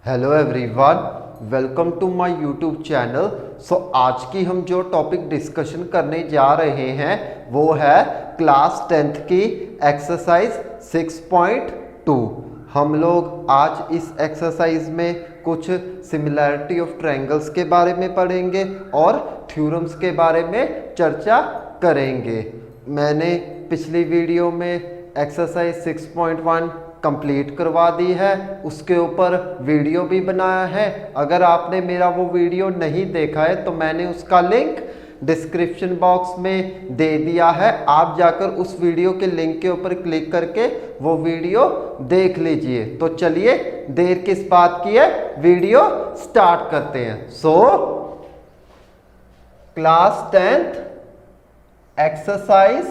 Hello everyone, welcome to my YouTube channel. आज की हम जो टॉपिक डिस्कशन करने जा रहे हैं वो है क्लास 10th की एक्सरसाइज 6.2। हम लोग आज इस एक्सरसाइज में कुछ सिमिलैरिटी ऑफ ट्रायंगल्स के बारे में पढ़ेंगे और थ्योरम्स के बारे में चर्चा करेंगे। मैंने पिछली वीडियो में एक्सरसाइज 6.1 कंप्लीट करवा दी है, उसके ऊपर वीडियो भी बनाया है। अगर आपने मेरा वो वीडियो नहीं देखा है तो मैंने उसका लिंक डिस्क्रिप्शन बॉक्स में दे दिया है। आप जाकर उस वीडियो के लिंक के ऊपर क्लिक करके वो वीडियो देख लीजिए। तो चलिए देर किस बात की है, वीडियो स्टार्ट करते हैं। क्लास 10th एक्सरसाइज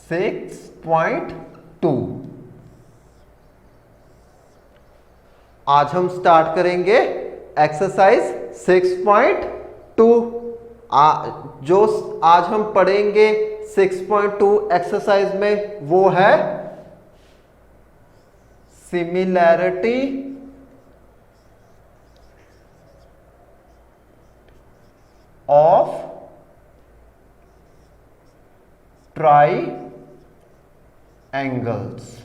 6.2 आज हम स्टार्ट करेंगे एक्सरसाइज 6.2। जो आज हम पढ़ेंगे 6.2 एक्सरसाइज में वो है सिमिलैरिटी ऑफ ट्राई एंगल्स।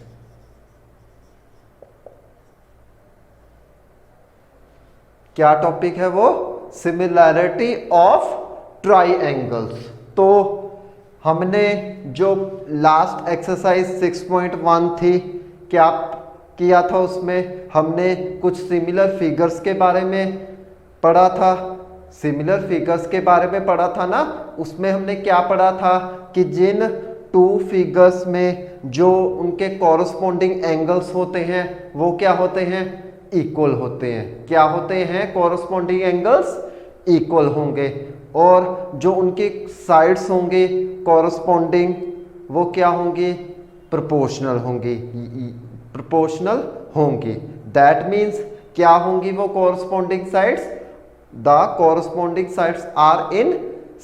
क्या टॉपिक है वो? Similarity of try angles. तो हमने जो लास्ट एक्सरसाइज 6.1 थी, क्या किया था उसमें हमने कुछ सिमिलर फिगर्स के बारे में पढ़ा था। सिमिलर फिगर्स के बारे में पढ़ा था ना। उसमें हमने क्या पढ़ा था कि जिन टू फिगर्स में जो उनके कॉरस्पॉन्डिंग एंगल्स होते हैं वो क्या होते हैं? इक्वल होते हैं। क्या होते हैं? कॉरस्पॉन्डिंग एंगल्स इक्वल होंगे। और जो उनके साइड्स होंगे कॉरस्पॉन्डिंग वो क्या होंगी? प्रोपोर्शनल होंगी। प्रोपोर्शनल होंगी। दैट मीन्स क्या होंगी वो corresponding sides? The corresponding sides are in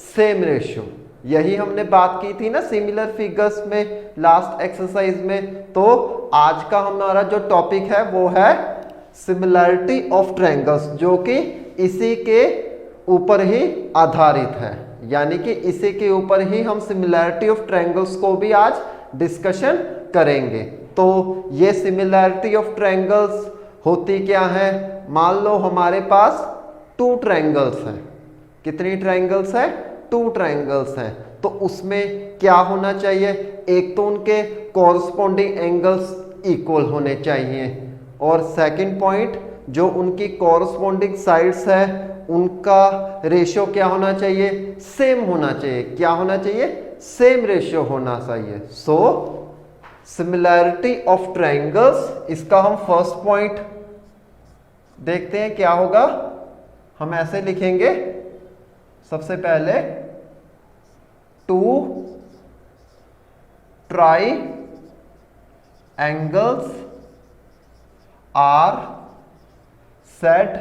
same ratio. यही हमने बात की थी ना सिमिलर फिगर्स में लास्ट एक्सरसाइज में। तो आज का हमारा जो टॉपिक है वो है सिमिलैरिटी ऑफ ट्रायंगल्स, जो कि इसी के ऊपर ही आधारित है। यानी कि इसी के ऊपर ही हम सिमिलैरिटी ऑफ ट्रायंगल्स को भी आज डिस्कशन करेंगे। तो ये सिमिलैरिटी ऑफ ट्रायंगल्स होती क्या है? मान लो हमारे पास टू ट्रायंगल्स हैं। कितनी ट्रायंगल्स है? टू ट्रायंगल्स हैं। तो उसमें क्या होना चाहिए? एक तो उनके कॉरस्पॉन्डिंग एंगल्स इक्वल होने चाहिए, और सेकंड पॉइंट जो उनकी कॉरस्पॉन्डिंग साइड्स है उनका रेशियो क्या होना चाहिए? सेम होना चाहिए। क्या होना चाहिए? सेम रेशियो होना चाहिए। सिमिलैरिटी ऑफ ट्रायंगल्स, इसका हम फर्स्ट पॉइंट देखते हैं क्या होगा। हम ऐसे लिखेंगे, सबसे पहले two triangles are said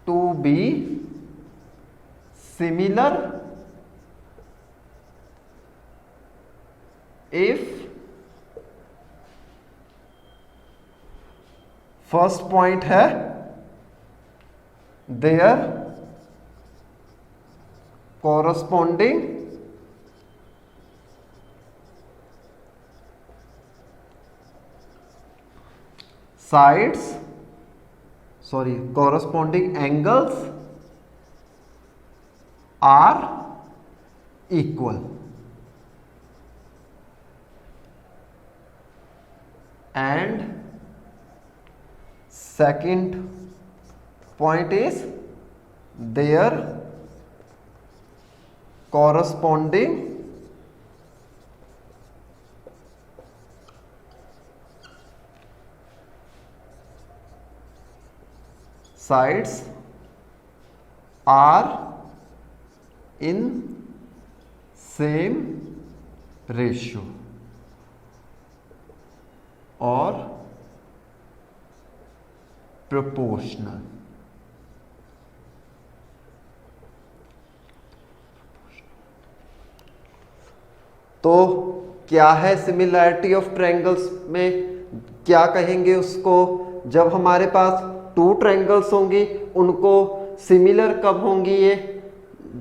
to be similar if first point है their corresponding corresponding angles are equal, and second point is their corresponding sides are in same ratio or proportional। तो क्या है सिमिलैरिटी ऑफ ट्रायंगल्स में, क्या कहेंगे उसको, जब हमारे पास टू ट्रायंगल्स होंगी उनको सिमिलर कब होंगी ये,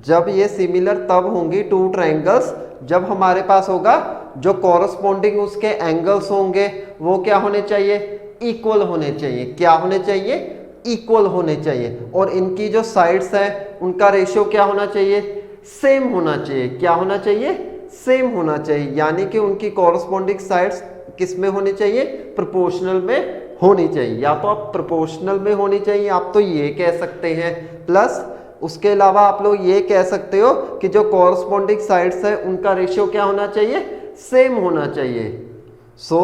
जब ये सिमिलर तब होंगी टू ट्रायंगल्स जब हमारे पास होगा जो कॉरस्पॉन्डिंग उसके एंगल्स होंगे वो क्या होने चाहिए, इक्वल होने चाहिए। क्या होने चाहिए, इक्वल होने चाहिए। और इनकी जो साइड्स हैं उनका रेशियो क्या होना चाहिए, सेम होना चाहिए। क्या होना चाहिए, सेम होना चाहिए। यानी कि उनकी कॉरस्पॉन्डिंग साइड्स किस में होनी चाहिए, प्रोपोर्शनल में होनी चाहिए। या तो आप प्रोपोर्शनल में होनी चाहिए, आप तो ये कह सकते हैं, प्लस उसके अलावा आप लोग ये कह सकते हो कि जो कॉरस्पॉन्डिंग साइड्स है उनका रेशियो क्या होना चाहिए, सेम होना चाहिए। सो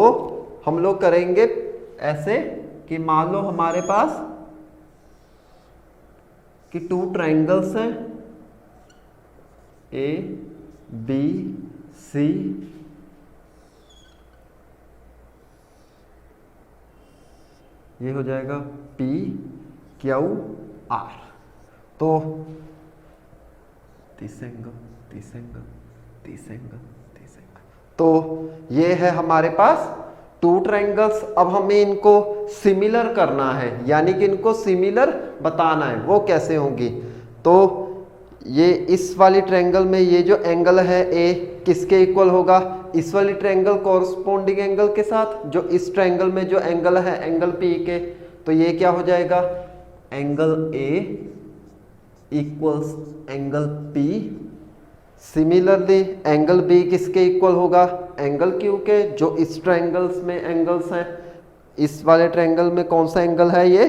हम लोग करेंगे ऐसे कि मान लो हमारे पास कि टू ट्रायंगल्स हैं ए बी सी, ये हो जाएगा पी क्यू आर। तो तीस एंगल, तीस एंगल, तीस एंगल, तीस एंगल, तो ये है हमारे पास टू ट्रायंगल्स। अब हमें इनको सिमिलर करना है, यानी कि इनको सिमिलर बताना है। वो कैसे होंगी, तो ये इस वाली ट्रायंगल में ये जो एंगल है ए किसके इक्वल होगा, इस वाली ट्रायंगल कॉरस्पॉन्डिंग एंगल के साथ। जो इस ट्रायंगल में जो एंगल है एंगल पी के, तो ये क्या हो जाएगा, angle A equals angle P. Similarly angle B किसके इक्वल होगा, एंगल क्यू के। जो इस ट्रायंगल्स में एंगल्स हैं, इस वाले ट्रायंगल में कौन सा एंगल है, ये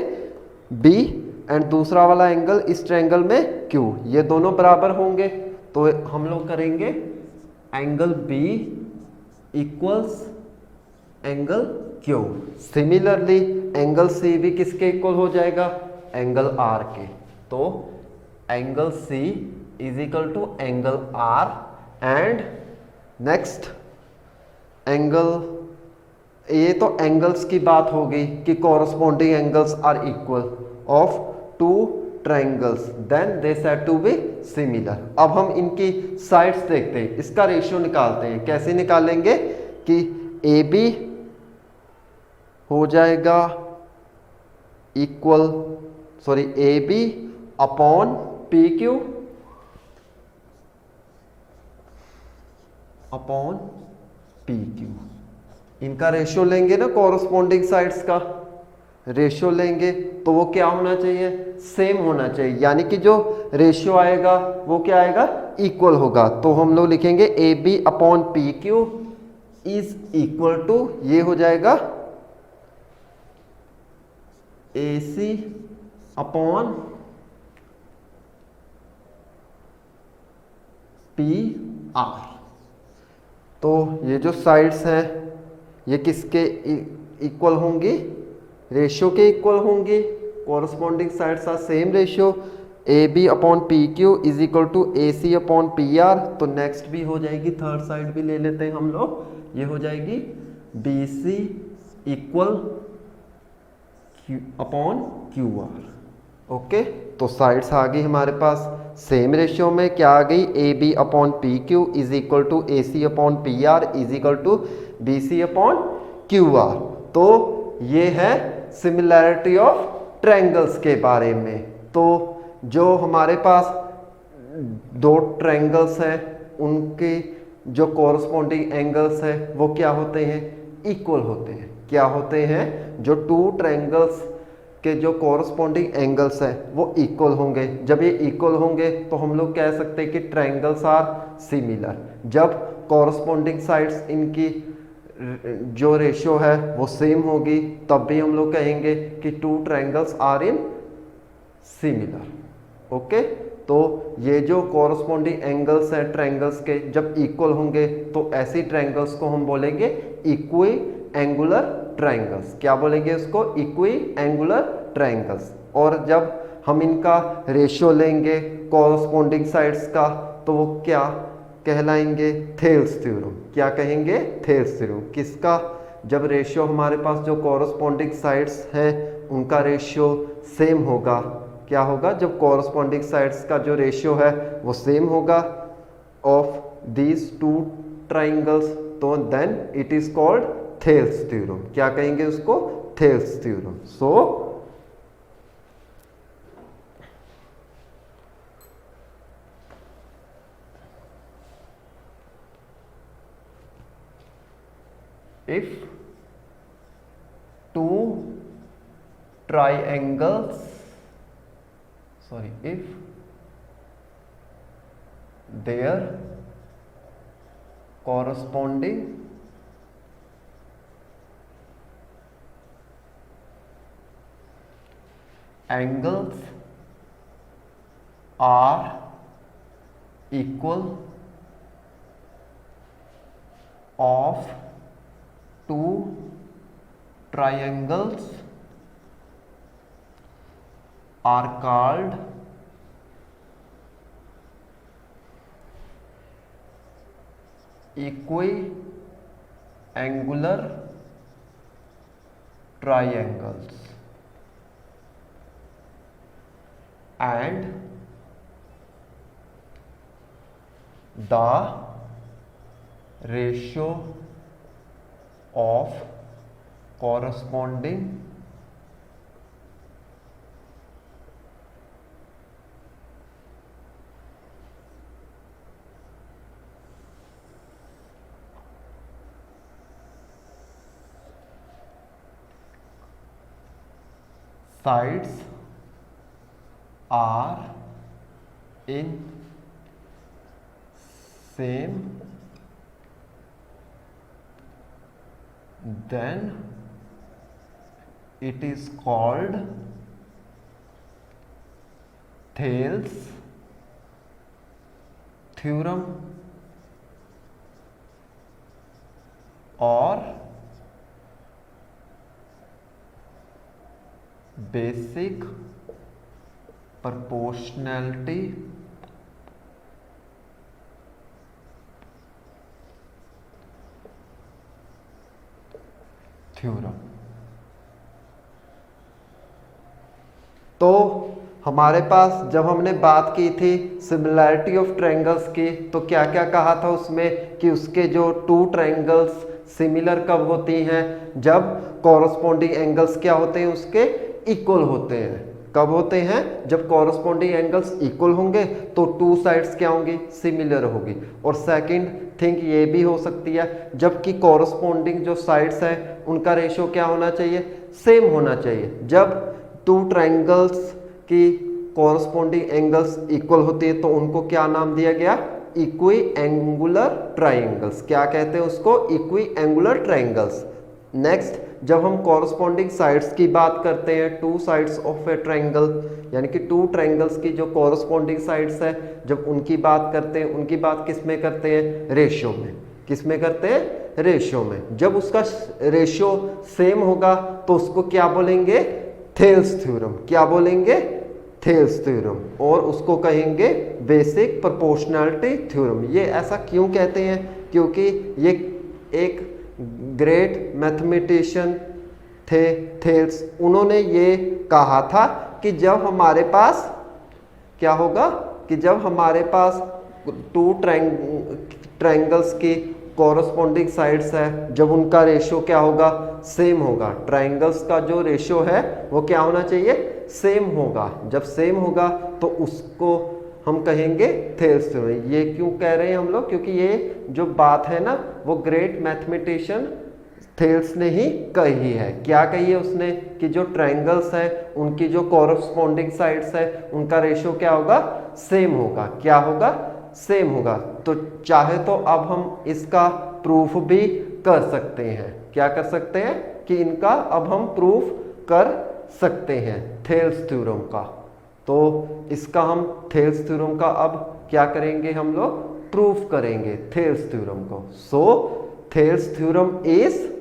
बी, एंड दूसरा वाला एंगल इस ट्रायंगल में क्यू, ये दोनों बराबर होंगे। तो हम लोग करेंगे angle B equals angle Q. Similarly angle C भी किसके इक्वल हो जाएगा, एंगल आर के। तो angle C is equal to angle R, and next angle, ये तो एंगल्स की बात हो गई कि corresponding angles are equal of two triangles, then they said to be similar. अब हम इनकी साइड्स देखते हैं, इसका रेशियो निकालते हैं। कैसे निकालेंगे कि ए बी हो जाएगा equal, sorry A B upon P Q upon P Q. इनका रेशियो लेंगे ना, कॉरस्पॉन्डिंग साइड्स का रेशियो लेंगे, तो वो क्या होना चाहिए, सेम होना चाहिए। यानी कि जो रेशियो आएगा वो क्या आएगा, इक्वल होगा। तो हम लोग लिखेंगे A B upon P Q is equal to, ये हो जाएगा A C upon P R. तो ये जो साइड्स हैं ये किसके इक्वल होंगी, रेशियो के इक्वल होंगी। Corresponding sides are same ratio. A B upon P Q is equal to A C upon P R. तो नेक्स्ट भी हो जाएगी, थर्ड साइड भी ले लेते हैं हम लोग, ये हो जाएगी B C equal upon Q R. Okay, तो साइड्स आ गई हमारे पास सेम रेशियो में। क्या आ गई, A B upon P Q is equal to A C upon P R is equal to B C upon Q R. तो ये है सिमिलैरिटी ऑफ ट्रायंगल्स के बारे में। तो जो हमारे पास दो ट्रायंगल्स हैं उनके जो कॉरस्पॉन्डिंग एंगल्स हैं वो क्या होते हैं, इक्वल होते हैं। क्या होते हैं, जो टू ट्रायंगल्स के जो कॉरस्पॉन्डिंग एंगल्स हैं वो इक्वल होंगे। जब ये इक्वल होंगे तो हम लोग कह सकते हैं कि ट्रायंगल्स आर सिमिलर। जब कॉरस्पॉन्डिंग साइड्स इनकी जो रेशियो है वो सेम होगी तब भी हम लोग कहेंगे कि two triangles are in similar. Okay, तो ये जो कॉरस्पॉन्डिंग एंगल्स हैं ट्रायंगल्स के जब इक्वल होंगे तो ऐसी ट्रायंगल्स को हम बोलेंगे इक्वी एंगुलर ट्रायंगल्स। क्या बोलेंगे उसको, इक्वी एंगुलर ट्रायंगल्स। और जब हम इनका रेशियो लेंगे कॉरस्पॉन्डिंग साइड्स का तो वो क्या कहलाएंगे, थेल्स थ्योरम। क्या कहेंगे, थेल्स थ्योरम। किसका, जब रेशियो हमारे पास जो कॉरस्पॉन्डिंग साइड्स हैं उनका रेशियो सेम होगा। क्या होगा, जब कॉरस्पॉन्डिंग साइड्स का जो रेशियो है वो सेम होगा ऑफ दीज टू ट्राइंगल्स, तो then it is called Thales theorem. क्या कहेंगे उसको? Thales theorem. So if two triangles, if their corresponding angles are equal of two triangles are called equiangular triangles, and the ratio of corresponding sides are in same, then it is called Thales theorem or basic proportionality theorem. तो हमारे पास जब हमने बात की थी similarity of triangles की, तो क्या क्या कहा था उसमें कि उसके जो टू ट्रायंगल्स सिमिलर कब होती हैं? जब कॉरस्पॉन्डिंग एंगल्स क्या होते हैं? उसके इक्वल होते हैं। कब होते हैं? जब कॉरस्पॉन्डिंग एंगल्स इक्वल होंगे तो टू साइड्स क्या होंगी? सिमिलर होगी। और सेकंड थिंग ये भी हो सकती है जबकि कॉरस्पॉन्डिंग जो साइड्स है उनका रेशियो क्या होना चाहिए? सेम होना चाहिए। जब टू ट्रायंगल्स की कॉरस्पॉन्डिंग एंगल्स इक्वल होती है तो उनको क्या नाम दिया गया? Equi angular triangles. क्या कहते हैं उसको? Equi angular triangles. नेक्स्ट, जब हम कॉरस्पॉन्डिंग साइड्स की बात करते हैं, two sides of a triangle, यानी कि टू ट्रायंगल्स की जो कॉरस्पॉन्डिंग साइड्स है, जब उनकी बात करते हैं, उनकी बात किस में करते हैं? रेशियो में। किस में करते हैं? रेशियो में। जब उसका रेशियो सेम होगा तो उसको क्या बोलेंगे? Thales theorem. क्या बोलेंगे? Thales theorem. और उसको कहेंगे बेसिक प्रोपोर्शनैलिटी थ्योरम। ये ऐसा क्यों कहते हैं? क्योंकि ये एक ग्रेट मैथमेटिशियन थे थेल्स। उन्होंने ये कहा था कि जब हमारे पास क्या होगा? कि जब हमारे पास टू ट्रायंगल्स की कॉरस्पॉन्डिंग साइड्स है, जब उनका रेशियो क्या होगा? सेम होगा। ट्रायंगल्स का जो रेशियो है वो क्या होना चाहिए? सेम होगा। जब सेम होगा तो उसको हम कहेंगे थेल्स थ्योरम। ये क्यों कह रहे हैं हम लोग? क्योंकि ये जो बात है ना वो ग्रेट मैथमेटिशियन थेल्स ने ही कही है। क्या कही है उसने? कि जो ट्रायंगल्स है उनकी जो कॉरस्पॉन्डिंग साइड्स है उनका रेशियो क्या होगा? सेम होगा। क्या होगा? सेम होगा। तो चाहे तो अब हम इसका प्रूफ भी कर सकते हैं। क्या कर सकते हैं? कि इनका अब हम प्रूफ कर सकते हैं थेल्स थ्योरम का। तो इसका हम थेल्स थ्योरम का अब क्या करेंगे? हम लोग प्रूफ करेंगे थेल्स थ्योरम को। सो थेल्स थ्योरम इज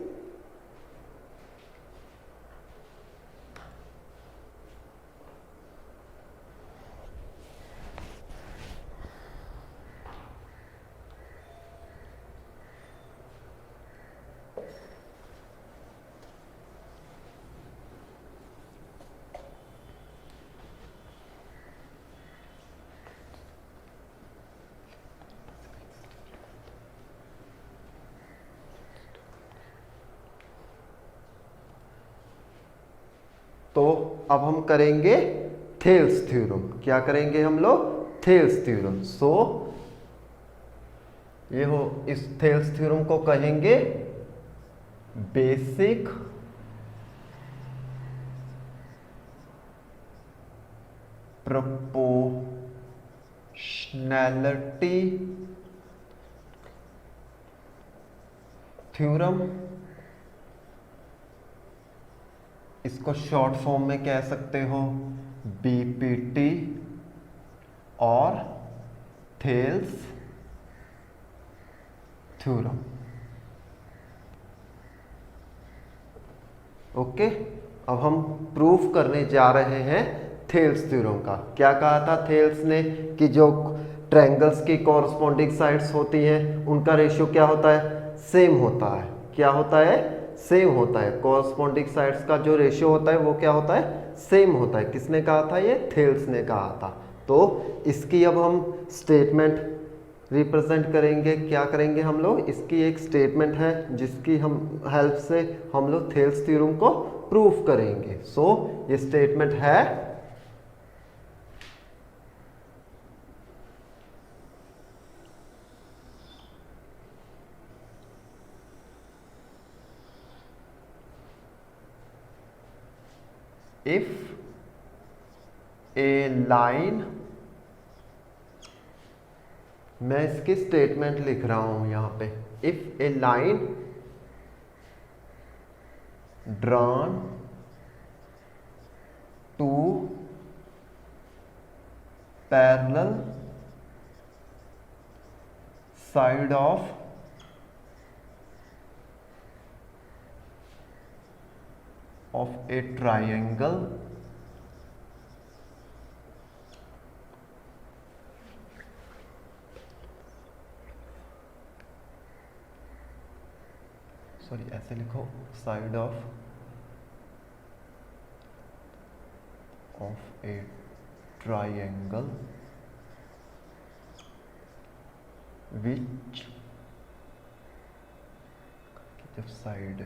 तो अब हम करेंगे थेल्स थ्योरम। क्या करेंगे हम लोग? Thales theorem. सो ये हो, इस थेल्स थ्योरम को कहेंगे बेसिक प्रोपोर्शनैलिटी थ्योरम। इसको शॉर्ट फॉर्म में कह सकते हो बीपीटी और थेल्स थ्योरम। ओके, अब हम प्रूफ करने जा रहे हैं थेल्स थ्योरम का। क्या कहा था थेल्स ने कि जो ट्रायंगल्स की कॉरस्पॉन्डिंग साइड्स होती हैं उनका रेशियो क्या होता है? सेम होता है। क्या होता है? सेम होता है। कॉरस्पॉन्डिंग साइड्स का जो रेशियो होता है वो क्या होता है? सेम होता है। किसने कहा था? ये थेल्स ने कहा था। तो इसकी अब हम स्टेटमेंट रिप्रेजेंट करेंगे। क्या करेंगे हम लोग? इसकी एक स्टेटमेंट है जिसकी हम हेल्प से हम लोग थेल्स थ्योरम को प्रूफ करेंगे। सो ये स्टेटमेंट है if a line, मैं इसकी स्टेटमेंट लिख रहा हूं यहां पे, if a line drawn to parallel side of a triangle sorry ऐसे लिखो, side of a triangle which, जब साइड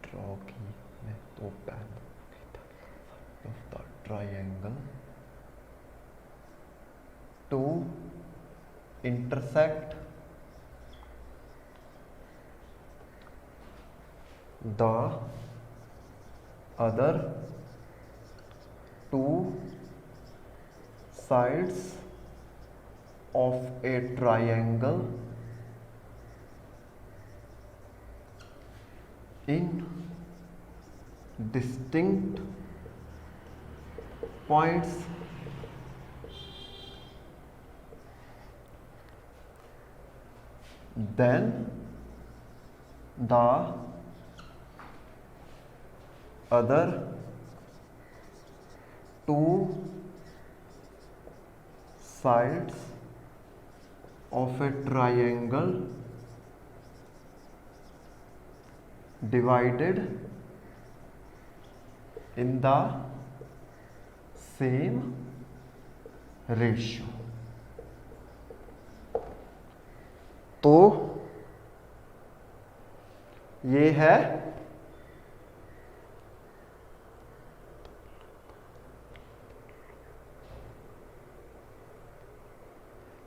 ड्रॉ की मैं तो panel of the triangle to intersect the other two sides of a triangle in distinct points then the other two sides of a triangle divided in the same ratio। तो ये है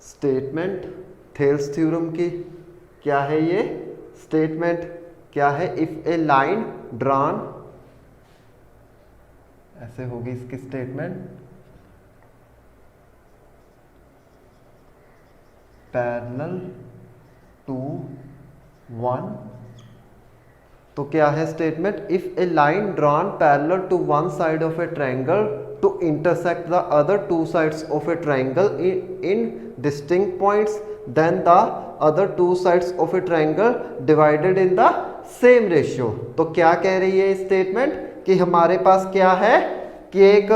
statement Thales theorem की। क्या है ये statement? क्या है? If a line drawn, ऐसे होगी इसकी स्टेटमेंट, पैरेलल टू वन। तो क्या है statement? If a line drawn parallel to one side of a triangle to intersect the other two sides of a triangle in distinct points, then the other two sides of a triangle divided in the same ratio। तो क्या कह रही है statement? कि हमारे पास क्या है कि एक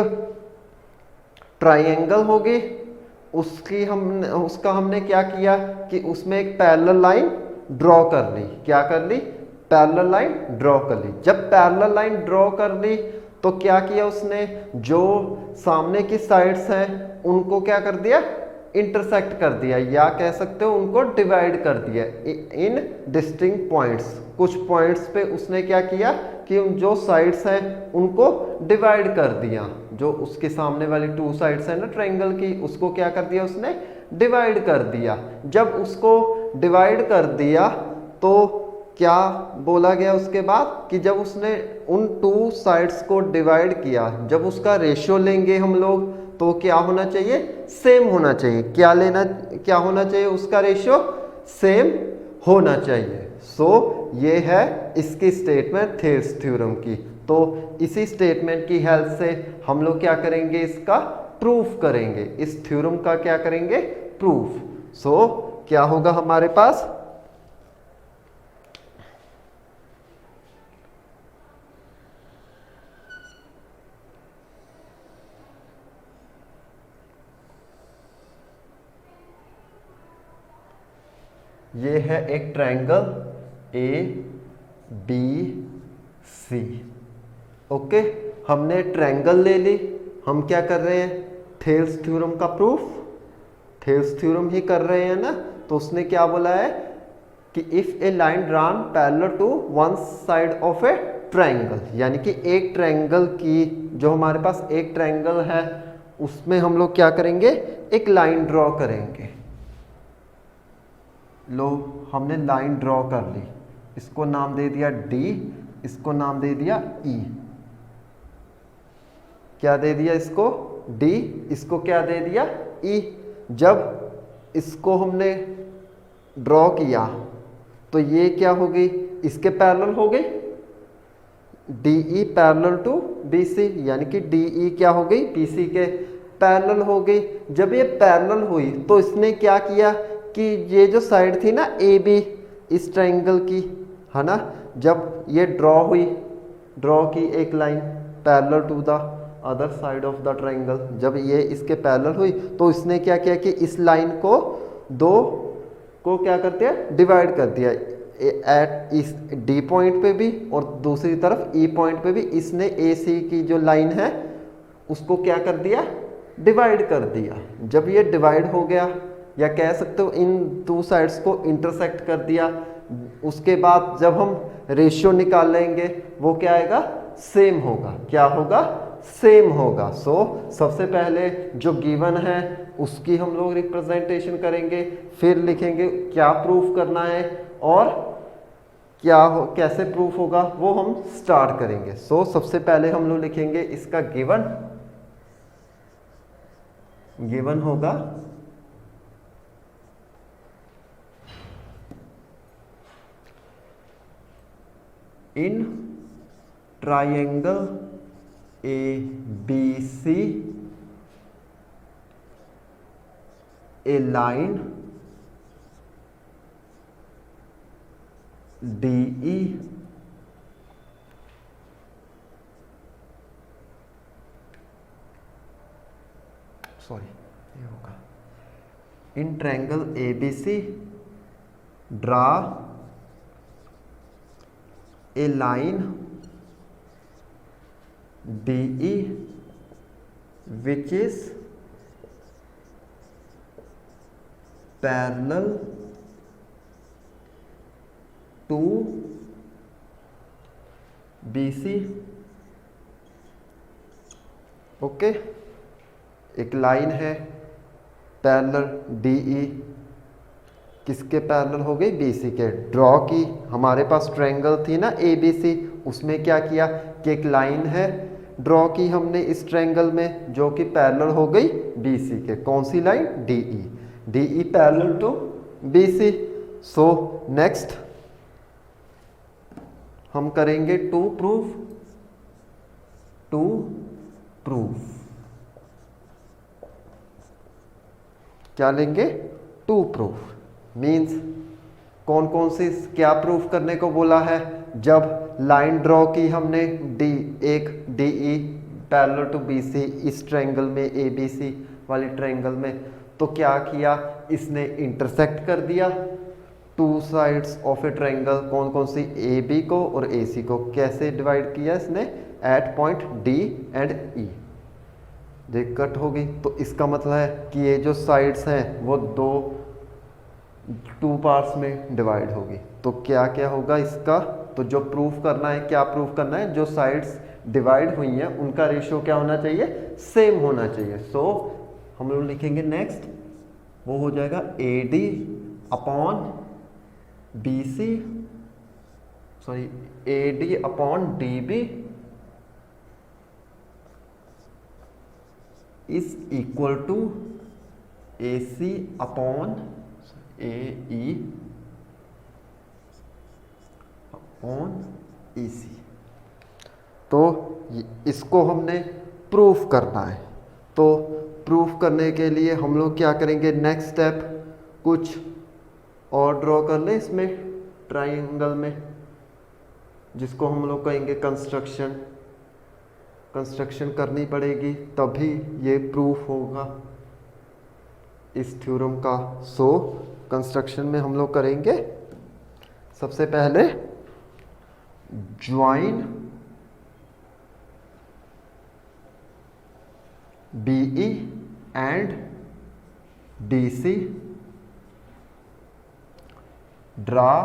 ट्राइंगल होगी, उसका हमने क्या किया कि उसमें एक पैरेलल लाइन ड्रॉ कर ली। क्या कर ली? पैरेलल लाइन ड्रॉ कर ली। जब पैरेलल लाइन ड्रॉ कर ली तो क्या किया उसने? जो सामने की साइड्स हैं उनको क्या कर दिया? इंटरसेक्ट कर दिया, या कह सकते हो उनको डिवाइड कर दिया इन डिस्टिंक्ट पॉइंट्स। कुछ पॉइंट्स पे उसने क्या किया कि जो साइड्स हैं उनको डिवाइड कर दिया, जो उसके सामने वाली टू साइड्स है ना ट्रायंगल की, उसको क्या कर दिया उसने, डिवाइड कर दिया। जब उसको डिवाइड कर दिया तो क्या बोला गया उसके बाद कि जब उसने उन टू साइड्स को डिवाइड किया, जब उसका रेशियो लेंगे हम लोग तो क्या होना चाहिए, सेम होना चाहिए। क्या होना चाहिए उसका रेशियो, सेम होना चाहिए। सो ये है इसकी स्टेटमेंट थेल्स थ्योरम की। तो इसी स्टेटमेंट की हेल्प से हम लोग क्या करेंगे, इसका प्रूफ करेंगे, इस थ्योरम का क्या करेंगे, प्रूफ। सो क्या होगा हमारे पास, ये है एक triangle A B C. Okay, हमने ट्रायंगल ले ली, हम क्या कर रहे हैं, थेल्स थ्योरम का प्रूफ, थेल्स थ्योरम ही कर रहे हैं ना। तो उसने क्या बोला है कि if a line drawn parallel to one side of a triangle, यानी कि एक ट्रायंगल की, जो हमारे पास एक ट्रायंगल है उसमें हम लोग क्या करेंगे, एक लाइन ड्रॉ करेंगे। लो हमने लाइन ड्रॉ कर ली, इसको नाम दे दिया डी, इसको नाम दे दिया ई। क्या दे दिया इसको, डी, इसको क्या दे दिया, ई। जब इसको हमने ड्रॉ किया तो ये क्या हो गई, इसके पैरेलल हो गई, D E parallel to B C, यानी कि डी ई क्या हो गई, बी सी के पैरेलल हो गई। जब ये पैरेलल हुई तो इसने क्या किया कि ये जो साइड थी ना ए बी इस ट्रायंगल की, है ना, जब ये ड्रॉ हुई, ड्रॉ की एक line parallel to the other side of the triangle, जब ये इसके पैरेलल हुई तो इसने क्या किया कि इस लाइन को दो को क्या करते हैं, डिवाइड कर दिया। एट इस डी पॉइंट पे भी और दूसरी तरफ ई पॉइंट पे भी इसने ए सी की जो लाइन है उसको क्या कर दिया, डिवाइड कर दिया। जब ये डिवाइड हो गया, या कह सकते हो इन टू साइड्स को इंटरसेक्ट कर दिया, उसके बाद जब हम रेशियो निकालेंगे वो क्या आएगा, सेम होगा। क्या होगा, सेम होगा। सो सबसे पहले जो गिवन है उसकी हम लोग रिप्रेजेंटेशन करेंगे, फिर लिखेंगे क्या प्रूफ करना है और क्या हो, कैसे प्रूफ होगा वो हम स्टार्ट करेंगे। सो सबसे पहले हम लोग लिखेंगे इसका गिवन, गिवन होगा in triangle A B C a line D E ये होगा in triangle A B C draw a line DE which is parallel to BC। Okay, एक लाइन है पैरेलल DE, किसके पैरेलल हो गई, BC के। Draw की, हमारे पास ट्रायंगल थी ना ABC, उसमें क्या किया कि एक लाइन है ड्रॉ की हमने इस ट्रायंगल में जो कि पैरेलल हो गई BC के। कौन सी line, DE, DE parallel to BC। So next हम करेंगे टू प्रूफ, टू प्रूफ क्या लेंगे, टू प्रूफ मीन्स कौन कौन सी, क्या प्रूफ करने को बोला है, जब लाइन ड्रॉ की हमने एक D E parallel to B C इस ट्रायंगल में ए बी सी वाली ट्रायंगल में, तो क्या किया इसने इंटरसेक्ट कर दिया two sides of a triangle. कौन कौन सी, ए बी को और ए सी को। कैसे डिवाइड किया इसने, एट पॉइंट डी एंड ई। ये कट होगी, तो इसका मतलब है कि ये जो साइड्स हैं वो टू पार्ट्स में डिवाइड होगी। तो क्या क्या होगा इसका, तो जो प्रूफ करना है, क्या प्रूफ करना है, जो साइड्स डिवाइड हुई हैं उनका रेशियो क्या होना चाहिए, सेम होना चाहिए। सो हम लोग लिखेंगे नेक्स्ट, वो हो जाएगा AD upon BC, sorry AD upon DB is equal to AC upon AE upon EC। तो इसको हमने प्रूफ करना है। तो प्रूफ करने के लिए हम लोग क्या करेंगे, नेक्स्ट स्टेप कुछ और ड्रॉ कर ले इसमें ट्राइंगल में, जिसको हम लोग कहेंगे कंस्ट्रक्शन करनी पड़ेगी, तभी ये प्रूफ होगा इस थ्योरम का। सो कंस्ट्रक्शन में हम लोग करेंगे सबसे पहले join BE and DC, draw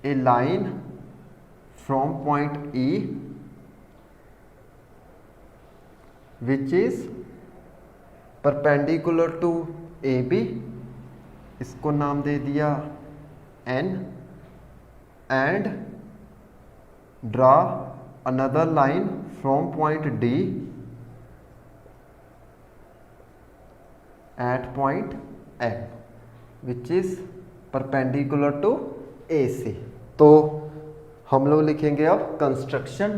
a line from point E which is perpendicular to AB, इसको नाम दे दिया N, and draw another line from point D at point M which is perpendicular to AC। तो हम लोग लिखेंगे अब construction.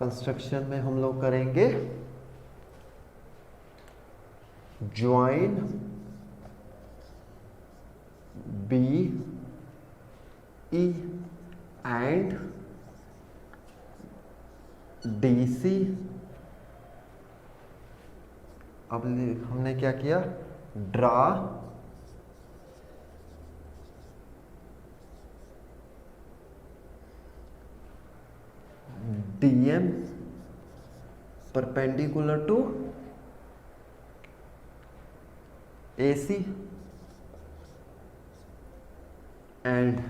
Construction में हम लोग करेंगे ज्वाइन BE and DC। अब हमने क्या किया, draw DM perpendicular to AC and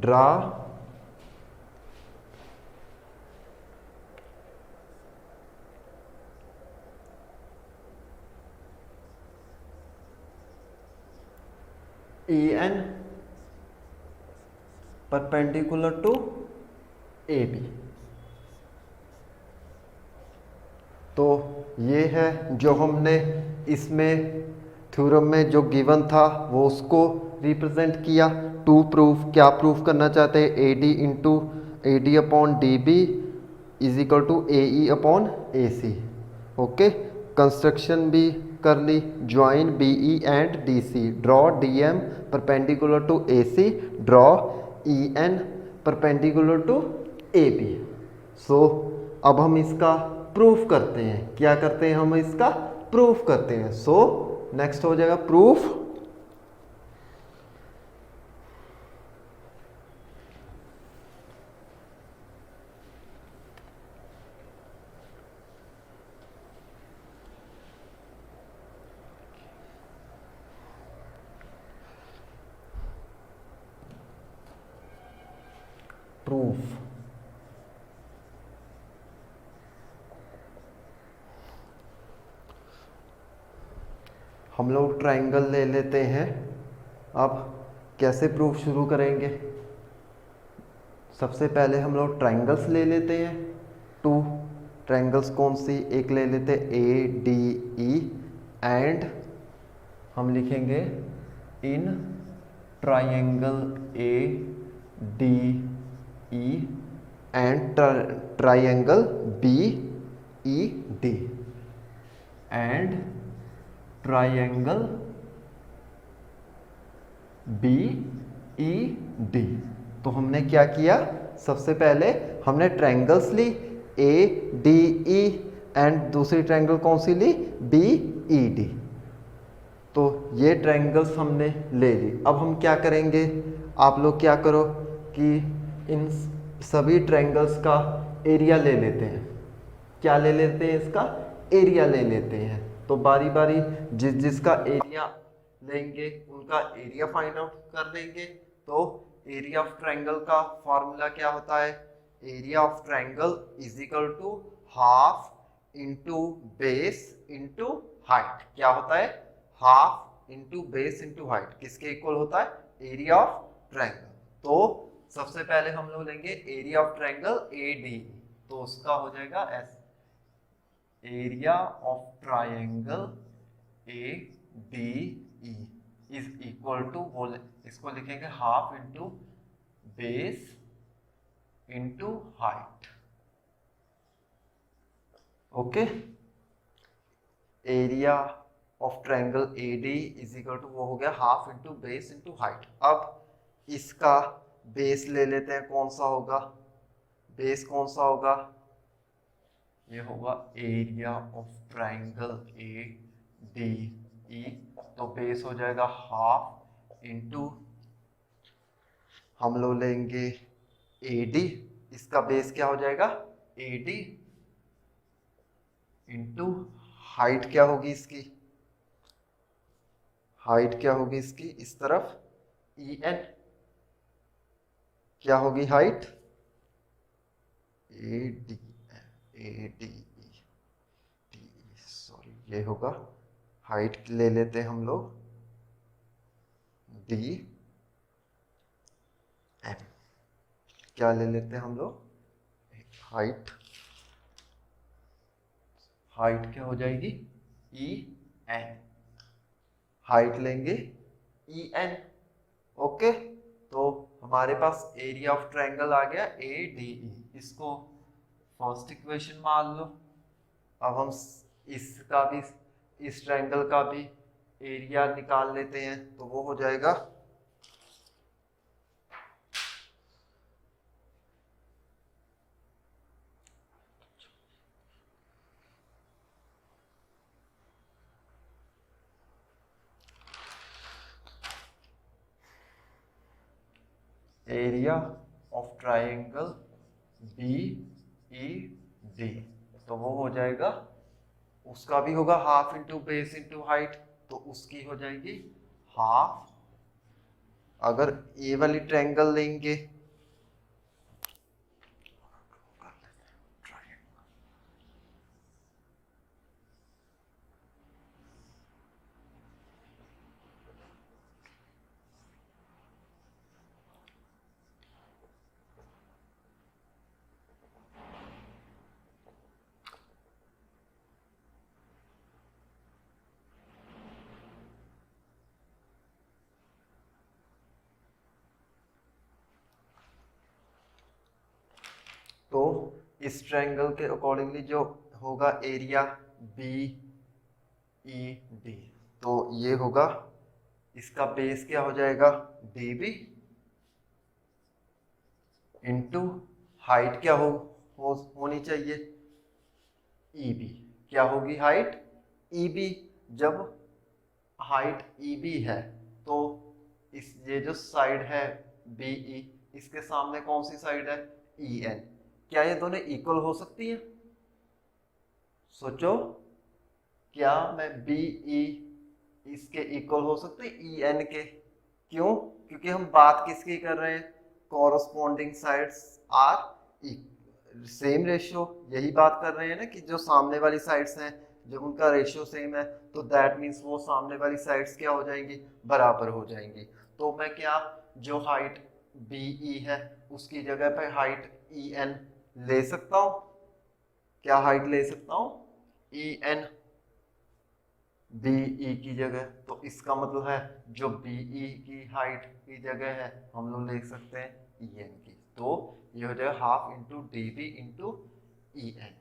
draw EN perpendicular to AB। तो ये है जो हमने इसमें थ्योरम में जो गिवन था वो उसको रिप्रेजेंट किया। टू प्रूफ, क्या प्रूफ करना चाहते हैं, AD upon DB is equal to AE upon AC। Okay, construction भी कर ली, join BE and DC, draw DM perpendicular to AC, draw EN perpendicular to AB। सो अब हम इसका प्रूफ करते हैं। क्या करते हैं, हम इसका प्रूफ करते हैं। सो नेक्स्ट हो जाएगा प्रूफ। प्रूफ हम लोग ट्रायंगल ले लेते हैं। अब कैसे प्रूफ शुरू करेंगे, सबसे पहले हम लोग ट्रायंगल्स ले लेते हैं। टू ट्रायंगल्स कौन सी, एक ले लेते ADE एंड हम लिखेंगे in triangle ADE and triangle BED and triangle BED। तो हमने क्या किया, सबसे पहले हमने ट्रायंगल्स ली ADE एंड दूसरी ट्रायंगल कौन सी ली, BED। तो ये ट्रायंगल्स हमने ले ली। अब हम क्या करेंगे, आप लोग क्या करो कि इन सभी ट्रायंगल्स का एरिया ले लेते हैं। क्या ले लेते हैं? इसका एरिया ले लेते हैं। तो बारी बारी जिसका एरिया लेंगे उनका एरिया फाइंड आउट कर लेंगे। तो एरिया ऑफ ट्रायंगल का फॉर्मूला क्या होता है? Area of triangle is equal to half into base into height. क्या होता है? Half into base into height. किसके इक्वल होता है? Area of triangle. तो सबसे पहले हम लोग लेंगे एरिया ऑफ ट्रायंगल ADE। तो उसका हो जाएगा as area of triangle ADE is equal to, इसको लिखेंगे half into base into height. Okay, area of triangle ADE is equal to वो हो गया half into base into height. अब इसका बेस ले लेते हैं। कौन सा होगा बेस? कौन सा होगा? ये होगा एरिया ऑफ ट्रायंगल ADE। तो बेस हो जाएगा हाफ इंटू, हम लोग लेंगे AD। इसका बेस क्या हो जाएगा? AD इंटू हाइट क्या होगी इसकी? हाइट क्या होगी इसकी? इस तरफ EN क्या होगी हाइट? ADE सॉरी, ये होगा हाइट ले लेते हैं हम लोग DN। क्या ले लेते हैं हम लोग? हाइट। हाइट क्या हो जाएगी? EN। हाइट लेंगे EN। ओके, तो हमारे पास एरिया ऑफ ट्रायंगल आ गया ADE। इसको फर्स्ट इक्वेशन मान लो। अब हम इसका भी, इस ट्रायंगल का भी एरिया निकाल लेते हैं। तो वो हो जाएगा एरिया ऑफ ट्रायंगल BED। तो वो हो जाएगा, उसका भी होगा half into base into height. तो उसकी हो जाएगी हाफ। अगर ये वाली ट्रायंगल लेंगे, तो इस ट्रायंगल के अकॉर्डिंगली जो होगा एरिया BED, तो ये होगा, इसका बेस क्या हो जाएगा? DB इंटू हाइट क्या होनी चाहिए? EB। क्या होगी हाइट? EB। जब हाइट EB है तो इस ये जो साइड है BE, इसके सामने कौन सी साइड है? EN। क्या ये दोनों इक्वल हो सकती है? सोचो, क्या मैं BE इसके इक्वल हो सकते EN के? क्यों? क्योंकि हम बात किसकी कर रहे हैं? Corresponding sides are same ratio. यही बात कर रहे हैं ना कि जो सामने वाली साइड्स हैं जब उनका रेशियो सेम है तो दैट मीन्स वो सामने वाली साइड्स क्या हो जाएंगी? बराबर हो जाएंगी। तो मैं क्या, जो हाइट BE है उसकी जगह पे हाइट EN ले सकता हूं? क्या हाइट ले सकता हूं? EN BE की जगह। तो इसका मतलब है जो BE की हाइट की जगह है हम लोग लिख सकते हैं EN की। तो ये हो जाएगा half into DB into EN।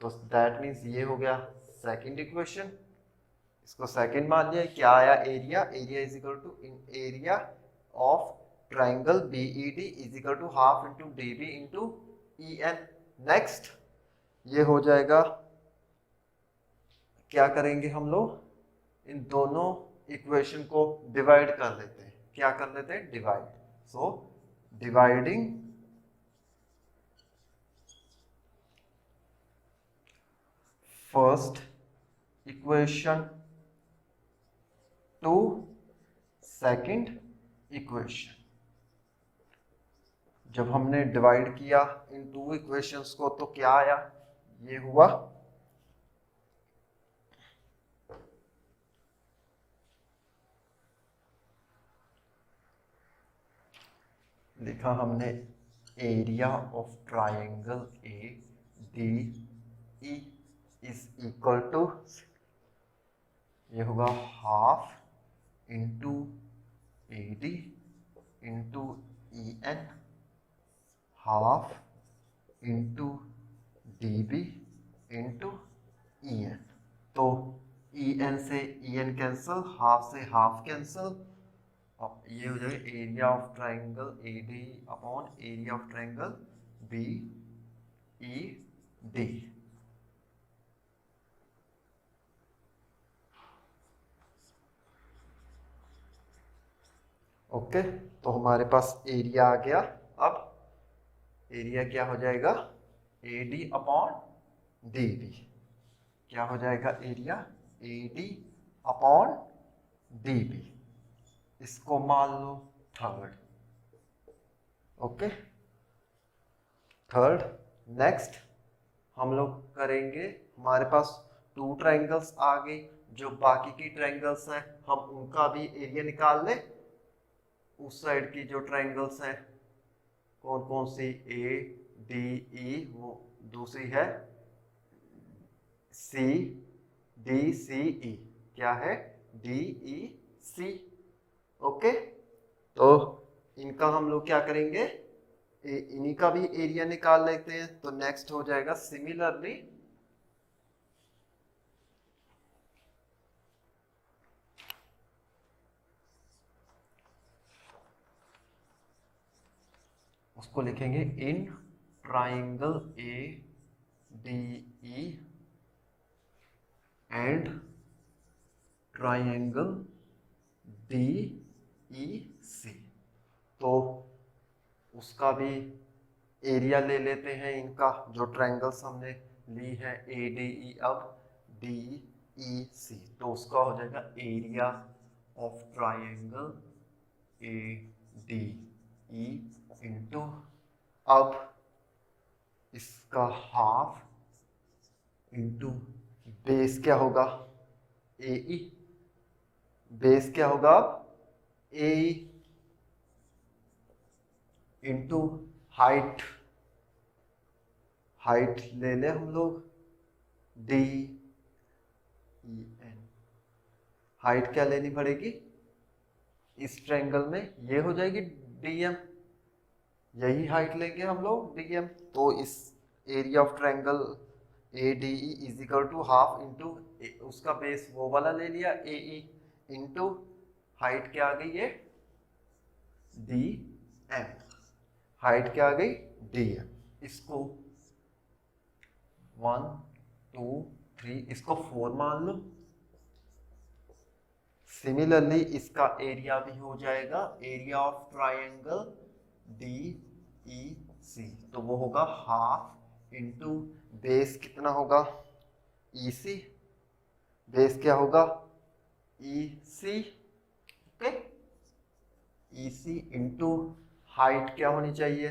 तो दैट मीन्स ये हो गया सेकंड इक्वेशन। इसको सेकंड मान लिया। क्या आया? Area. Area is equal to area of triangle BED is equal to half into DB into EN। Next ये हो जाएगा, क्या करेंगे हम लोग? इन दोनों इक्वेशन को डिवाइड कर लेते हैं। क्या कर लेते हैं? Divide. So dividing first equation to second equation. जब हमने डिवाइड किया इन टू इक्वेशंस को तो क्या आया, ये हुआ लिखा हमने area of triangle A D E is equal to, ये होगा half into A D into E N, half into D B into E N. तो ई एन से ई एन कैंसिल, हाफ से हाफ कैंसिल, अब ये हो जाएगा area of triangle A D upon area of triangle B E D. Okay, तो हमारे पास area आ गया। अब एरिया क्या हो जाएगा, A D upon D B. क्या हो जाएगा area, A D upon D B. इसको मान लो थर्ड। Okay, third. नेक्स्ट हम लोग करेंगे, हमारे पास टू ट्रायंगल्स आ गए, जो बाकी की ट्रायंगल्स हैं हम उनका भी एरिया निकाल लें। उस साइड की जो ट्रायंगल्स हैं कौन कौन सी, ए डी ई, वो दूसरी है सी डी सी ई, क्या है डी ई सी। ओके, तो इनका हम लोग क्या करेंगे, इन्हीं का भी एरिया निकाल लेते हैं। तो नेक्स्ट हो जाएगा सिमिलरली उसको लिखेंगे in triangle A D E and triangle D E C. तो उसका भी एरिया ले लेते हैं, इनका जो ट्रायंगल्स हमने ली है ए डी ई, अब डी ई सी। तो उसका हो जाएगा area of triangle A D E into, अब इसका हाफ इंटू बेस क्या होगा ए ई, बेस क्या होगा अब ए ई इंटू हाइट, हाइट ले ले हम लोग डी ई एन। हाइट क्या लेनी पड़ेगी इस ट्रायंगल में, ये हो जाएगी डी एम, यही हाइट लेंगे हम लोग डी एम। तो इस area of triangle A D E is equal to half into उसका बेस वो वाला ले लिया ए ई इंटू हाइट क्या आ गई ये डी एम, हाइट क्या आ गई डी एम। इसको 1 2 3, इसको 4 मान लो। सिमिलरली इसका एरिया भी हो जाएगा area of triangle D E C, तो वो होगा हाफ इंटू बेस कितना होगा ई सी, बेस क्या होगा ई सी। ओके, ई सी इंटू हाइट क्या होनी चाहिए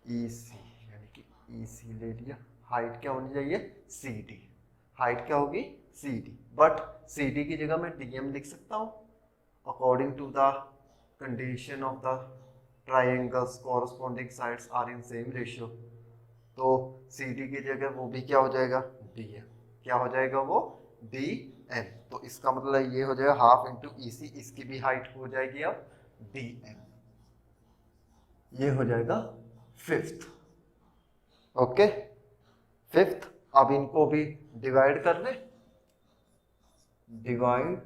ई सी, यानी कि ई सी ले लिया, हाइट क्या होनी चाहिए सी डी, हाइट क्या होगी C D, but C D की जगह मैं डी एम लिख सकता हूँ according to the condition of the triangles corresponding sides are in same ratio. तो सी डी की जगह वो भी क्या हो जाएगा डी एम, क्या हो जाएगा वो डी एम। तो इसका मतलब ये हो जाएगा हाफ इंटू ई सी, इसकी भी हाइट हो जाएगी अब डी एम, ये हो जाएगा फिफ्थ। Okay, fifth. अब इनको भी डिवाइड कर ले, divide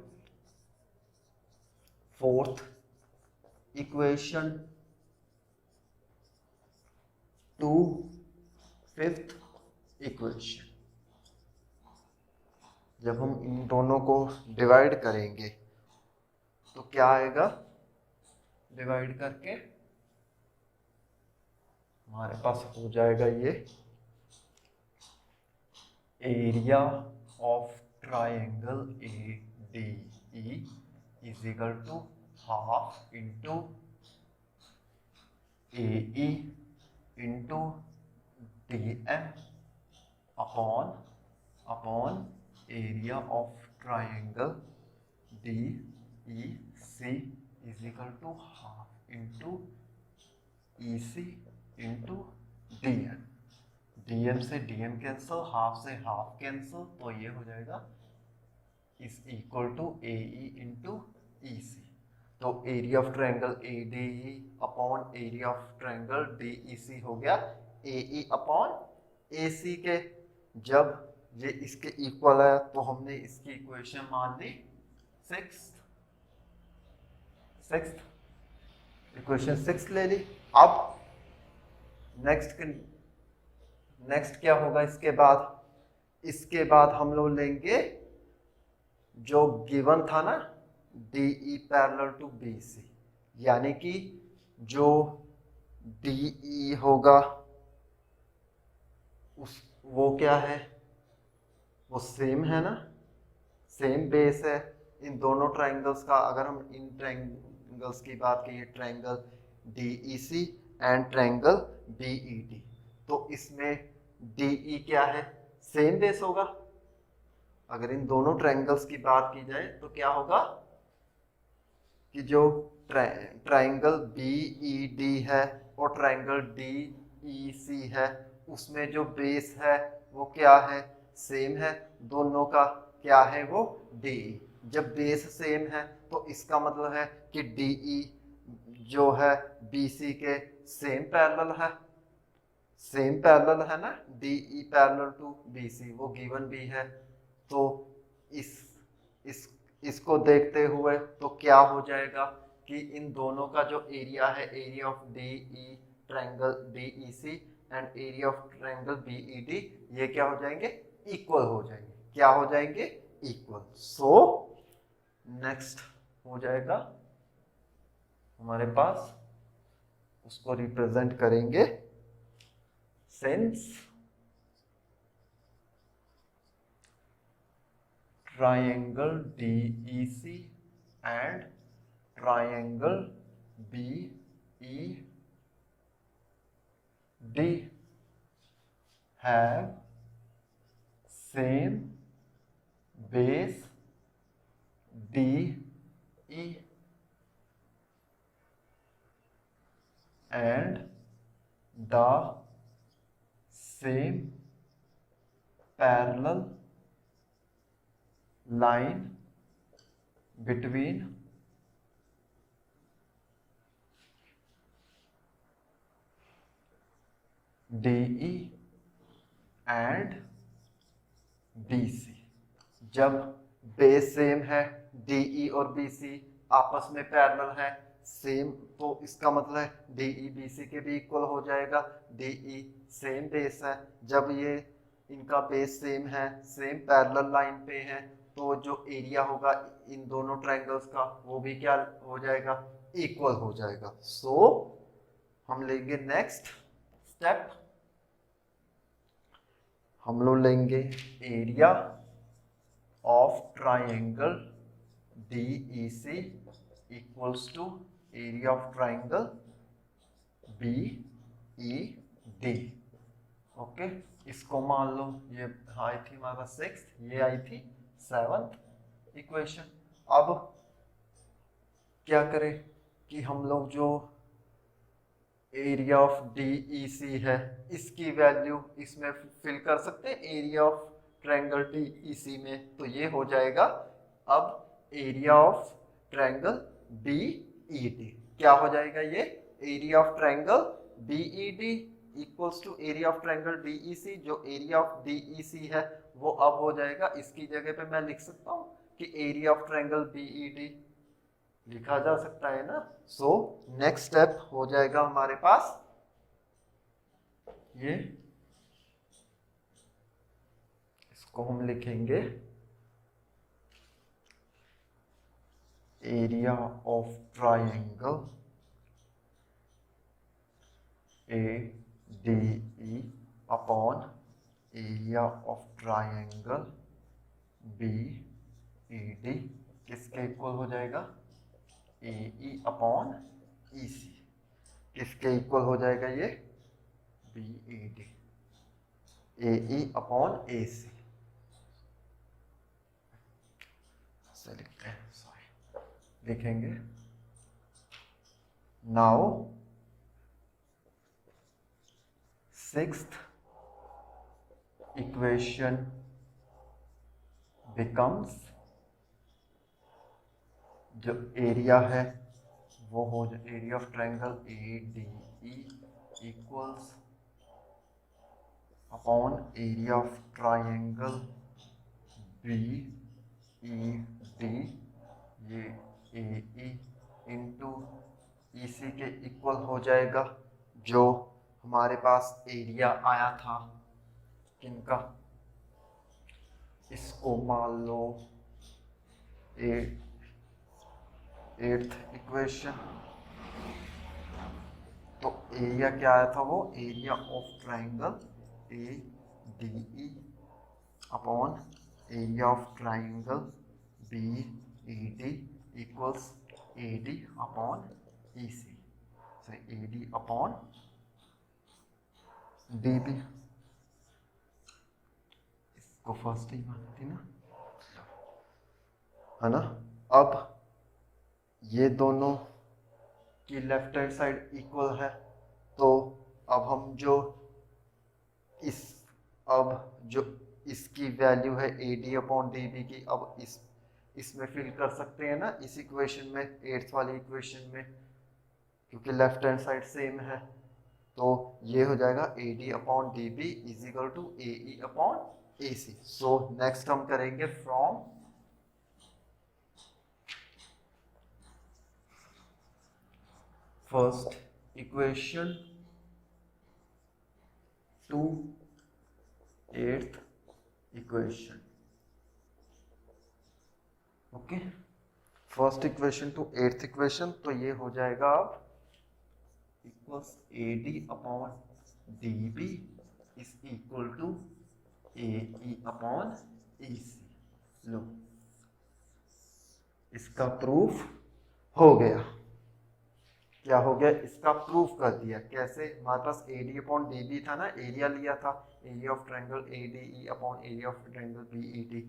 fourth equation two fifth equation. जब हम इन दोनों को डिवाइड करेंगे तो क्या आएगा, डिवाइड करके हमारे पास हो जाएगा ये area of triangle A D E is equal to half into A E into D M upon area of triangle D E C is equal to half into E C into D M. D M से D M cancel, half से half cancel, तो ये हो जाएगा is equal to A E into E C. तो area of triangle A D E upon area of triangle D E सी हो गया ए E upon ए सी के। जब ये इसके इक्वल है तो हमने इसकी इक्वेशन मान ली सिक्स्थ इक्वेशन 6 ले ली। अब नेक्स्ट क्या होगा इसके बाद हम लोग लेंगे जो गिवन था ना D E parallel to B C, यानी कि जो डी ई होगा वो क्या है, वो सेम है ना, सेम बेस है इन दोनों ट्रायंगल्स का। अगर हम इन ट्रायंगल्स की बात करें, triangle D E C and triangle B E D, तो इसमें डी ई क्या है, सेम बेस होगा। अगर इन दोनों ट्रायंगल्स की बात की जाए तो क्या होगा कि जो ट्रायंगल बी ई डी है और ट्रायंगल डी ई सी है, उसमें जो बेस है वो क्या है, सेम है। दोनों का क्या है, वो डी ई। जब बेस सेम है तो इसका मतलब है कि डी ई जो है बी सी के सेम पैरेलल है ना, D E parallel to B C, वो गिवन भी है। तो इसको देखते हुए तो क्या हो जाएगा कि इन दोनों का जो एरिया है, area of D E triangle D E C and area of triangle B E D, ये क्या हो जाएंगे, इक्वल हो जाएंगे। क्या हो जाएंगे, इक्वल। सो नेक्स्ट हो जाएगा हमारे पास, उसको रिप्रेजेंट करेंगे since triangle DEC and triangle BED have same base DE and the same parallel line between DE and BC। जब बेस सेम है, DE और BC आपस में पैरेलल है, सेम, तो इसका मतलब है DE BC के भी इक्वल हो जाएगा। DE सेम बेस है, जब ये इनका बेस सेम है, सेम पैरेलल लाइन पे है, तो जो एरिया होगा इन दोनों ट्रायंगल्स का वो भी क्या हो जाएगा, इक्वल हो जाएगा। सो हम लेंगे नेक्स्ट स्टेप, हम लोग लेंगे area of triangle DEC equals to area of triangle BED। Okay, इसको मान लो ये आई थी हमारे पास 6th, ये आई थी 7th इक्वेशन। अब क्या करें कि हम लोग जो एरिया ऑफ DEC है इसकी वैल्यू इसमें फिल कर सकते हैं एरिया ऑफ ट्रायंगल DEC में, तो ये हो जाएगा अब एरिया ऑफ ट्रायंगल BED। क्या हो जाएगा, ये area of triangle BED equals to area of triangle DEC। जो एरिया ऑफ DEC है वो अब हो जाएगा, इसकी जगह पे मैं लिख सकता हूँ कि एरिया ऑफ ट्रायंगल BED लिखा जा सकता है ना। सो नेक्स्ट स्टेप हो जाएगा हमारे पास ये, इसको हम लिखेंगे area of triangle ADE upon area of triangle BED किसके इक्वल हो जाएगा? AE upon EC। किसके इक्वल हो जाएगा ये? BED। AE अपॉन AC से लिखते हैं, सॉरी लिखेंगे। नाउ सिक्स्थ इक्वेशन बिकम्स, जो एरिया है वो हो जाए area of triangle ADE equals upon area of triangle BED, ये AE इंटू EC के इक्वल हो जाएगा, जो हमारे पास एरिया आया था किनका? इसको मान लो एट्थ इक्वेशन। तो एरिया क्या आया था? वो area of triangle ADE upon area of triangle BED equals AD upon EC। so AD upon DB, इसको फर्स्ट ही मानती ना, है ना। अब ये दोनों की लेफ्ट हैंड साइड इक्वल है, तो अब हम जो इसकी वैल्यू है AD अपॉन DB की, अब इसमें फिल कर सकते हैं ना, इस इक्वेशन में, एट्थ वाली इक्वेशन में, क्योंकि लेफ्ट हैंड साइड सेम है। तो ये हो जाएगा AD upon DB is equal to AE upon AC। So next हम करेंगे from first equation to eighth equation. Okay, first equation to eighth equation, तो ये हो जाएगा अब equals AD upon DB is equal to AE upon EC। लो, इसका proof हो गया। क्या हो गया? इसका प्रूफ कर दिया। कैसे? हमारे पास AD अपॉन DB था ना, एरिया लिया था, area of triangle ADE upon area of triangle BED।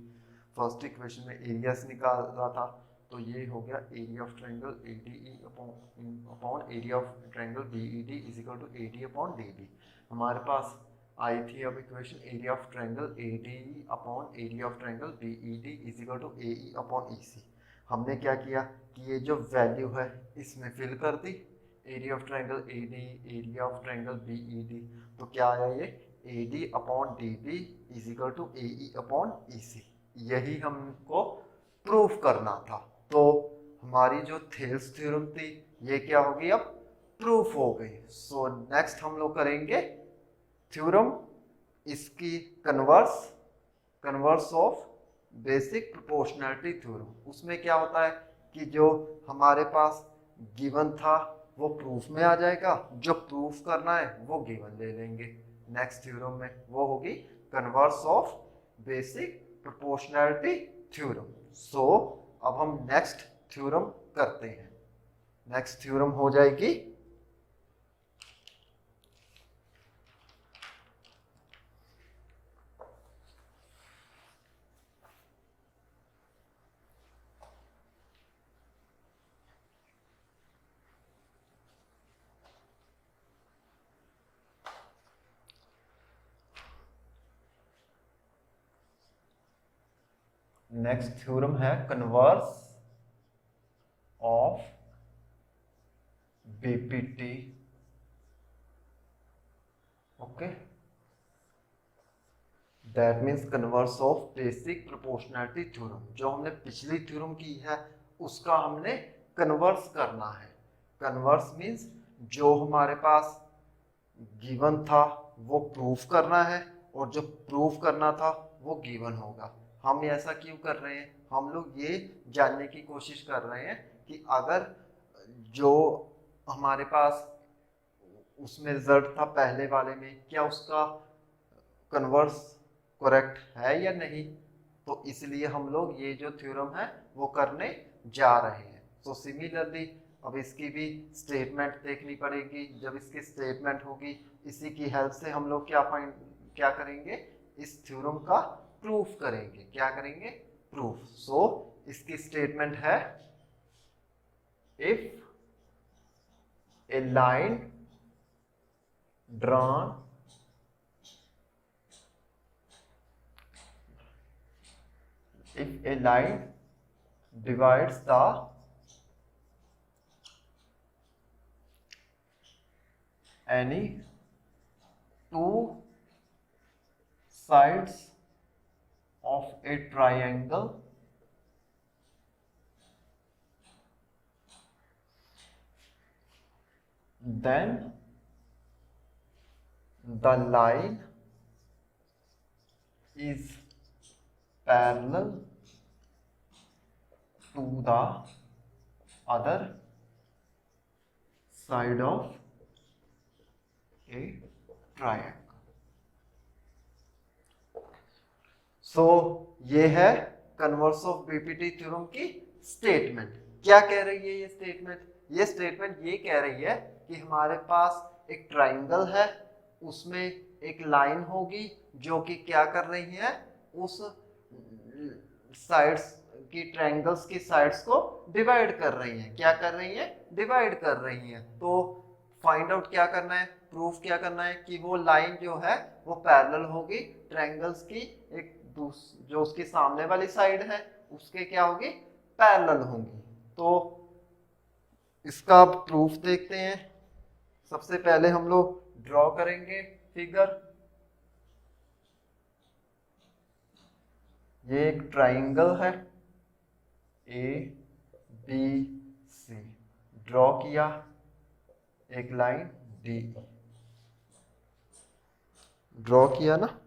First equation में एरिया से निकाल रहा था, तो ये हो गया area of triangle ADE upon area of triangle BED is equal to AD upon DB। हमारे पास आई थी अब equation area of triangle ADE upon area of triangle BED is equal to AE upon EC। हमने क्या किया कि ये जो वैल्यू है इसमें फिल कर दी, area of triangle ADE, area of triangle BED, तो क्या आया ये AD upon DB is equal to AE upon EC। यही हमको प्रूफ करना था। तो हमारी जो थेल्स थ्योरम थी ये क्या होगी? अब प्रूफ हो गई। सो नेक्स्ट हम लोग करेंगे थ्योरम इसकी converse of basic proportionality theorem. उसमें क्या होता है कि जो हमारे पास गिवन था वो प्रूफ में आ जाएगा, जो प्रूफ करना है वो गिवन ले लेंगे नेक्स्ट थ्योरम में, वो होगी converse of basic proportionality theorem. So अब हम नेक्स्ट थ्योरम करते हैं। नेक्स्ट थ्योरम हो जाएगी नेक्स्ट थ्योरम है converse of BPT। Okay, that means converse of basic proportionality theorem. जो हमने पिछली थ्योरम की है उसका हमने कन्वर्स करना है। कन्वर्स मीन्स जो हमारे पास गिवन था वो प्रूफ करना है, और जो प्रूफ करना था वो गिवन होगा। हम ऐसा क्यों कर रहे हैं? हम लोग ये जानने की कोशिश कर रहे हैं कि अगर जो हमारे पास उसमें रिजल्ट था पहले वाले में, क्या उसका कन्वर्स करेक्ट है या नहीं। तो इसलिए हम लोग ये जो थ्योरम है वो करने जा रहे हैं। तो सिमिलरली अब इसकी भी स्टेटमेंट देखनी पड़ेगी। जब इसकी स्टेटमेंट होगी, इसी की हेल्प से हम लोग क्या करेंगे, इस थ्योरम का प्रूफ करेंगे। क्या करेंगे? प्रूफ। सो इसकी स्टेटमेंट है, if a line drawn if a line divides the any two sides of a triangle, then the line is parallel to the other side of a triangle. सो ये है converse of BPT theorem की statement. क्या कह रही है ये statement? ये statement ये कह रही है कि हमारे पास एक ट्राइंगल है, उसमें एक लाइन होगी जो कि क्या कर रही है, उस साइड्स की, ट्रायंगल्स की साइड्स को डिवाइड कर रही हैं। क्या कर रही हैं? डिवाइड कर रही हैं। तो फाइंड आउट क्या करना है, प्रूफ क्या करना है कि वो लाइन जो है वो पैरेलल होगी ट्रायंगल्स की, एक जो उसकी सामने वाली साइड है उसके क्या होगी, पैरेलल होंगी। तो इसका प्रूफ देखते हैं। सबसे पहले हम लोग ड्रॉ करेंगे फिगर। ये एक ट्राइंगल है ए बी सी, ड्रॉ किया एक लाइन डी, ड्रॉ किया ना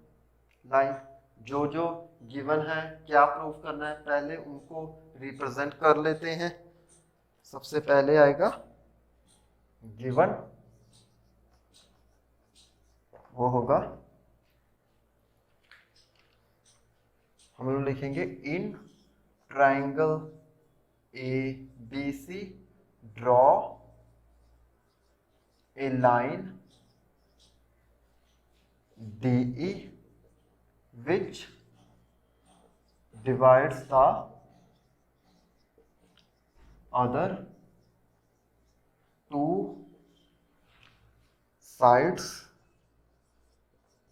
लाइन। जो जो गिवन है, क्या प्रूफ करना है, पहले उनको रिप्रेजेंट कर लेते हैं। सबसे पहले आएगा गिवन, वो होगा, हम लोग लिखेंगे in triangle A B C draw a line DE which divides the other two sides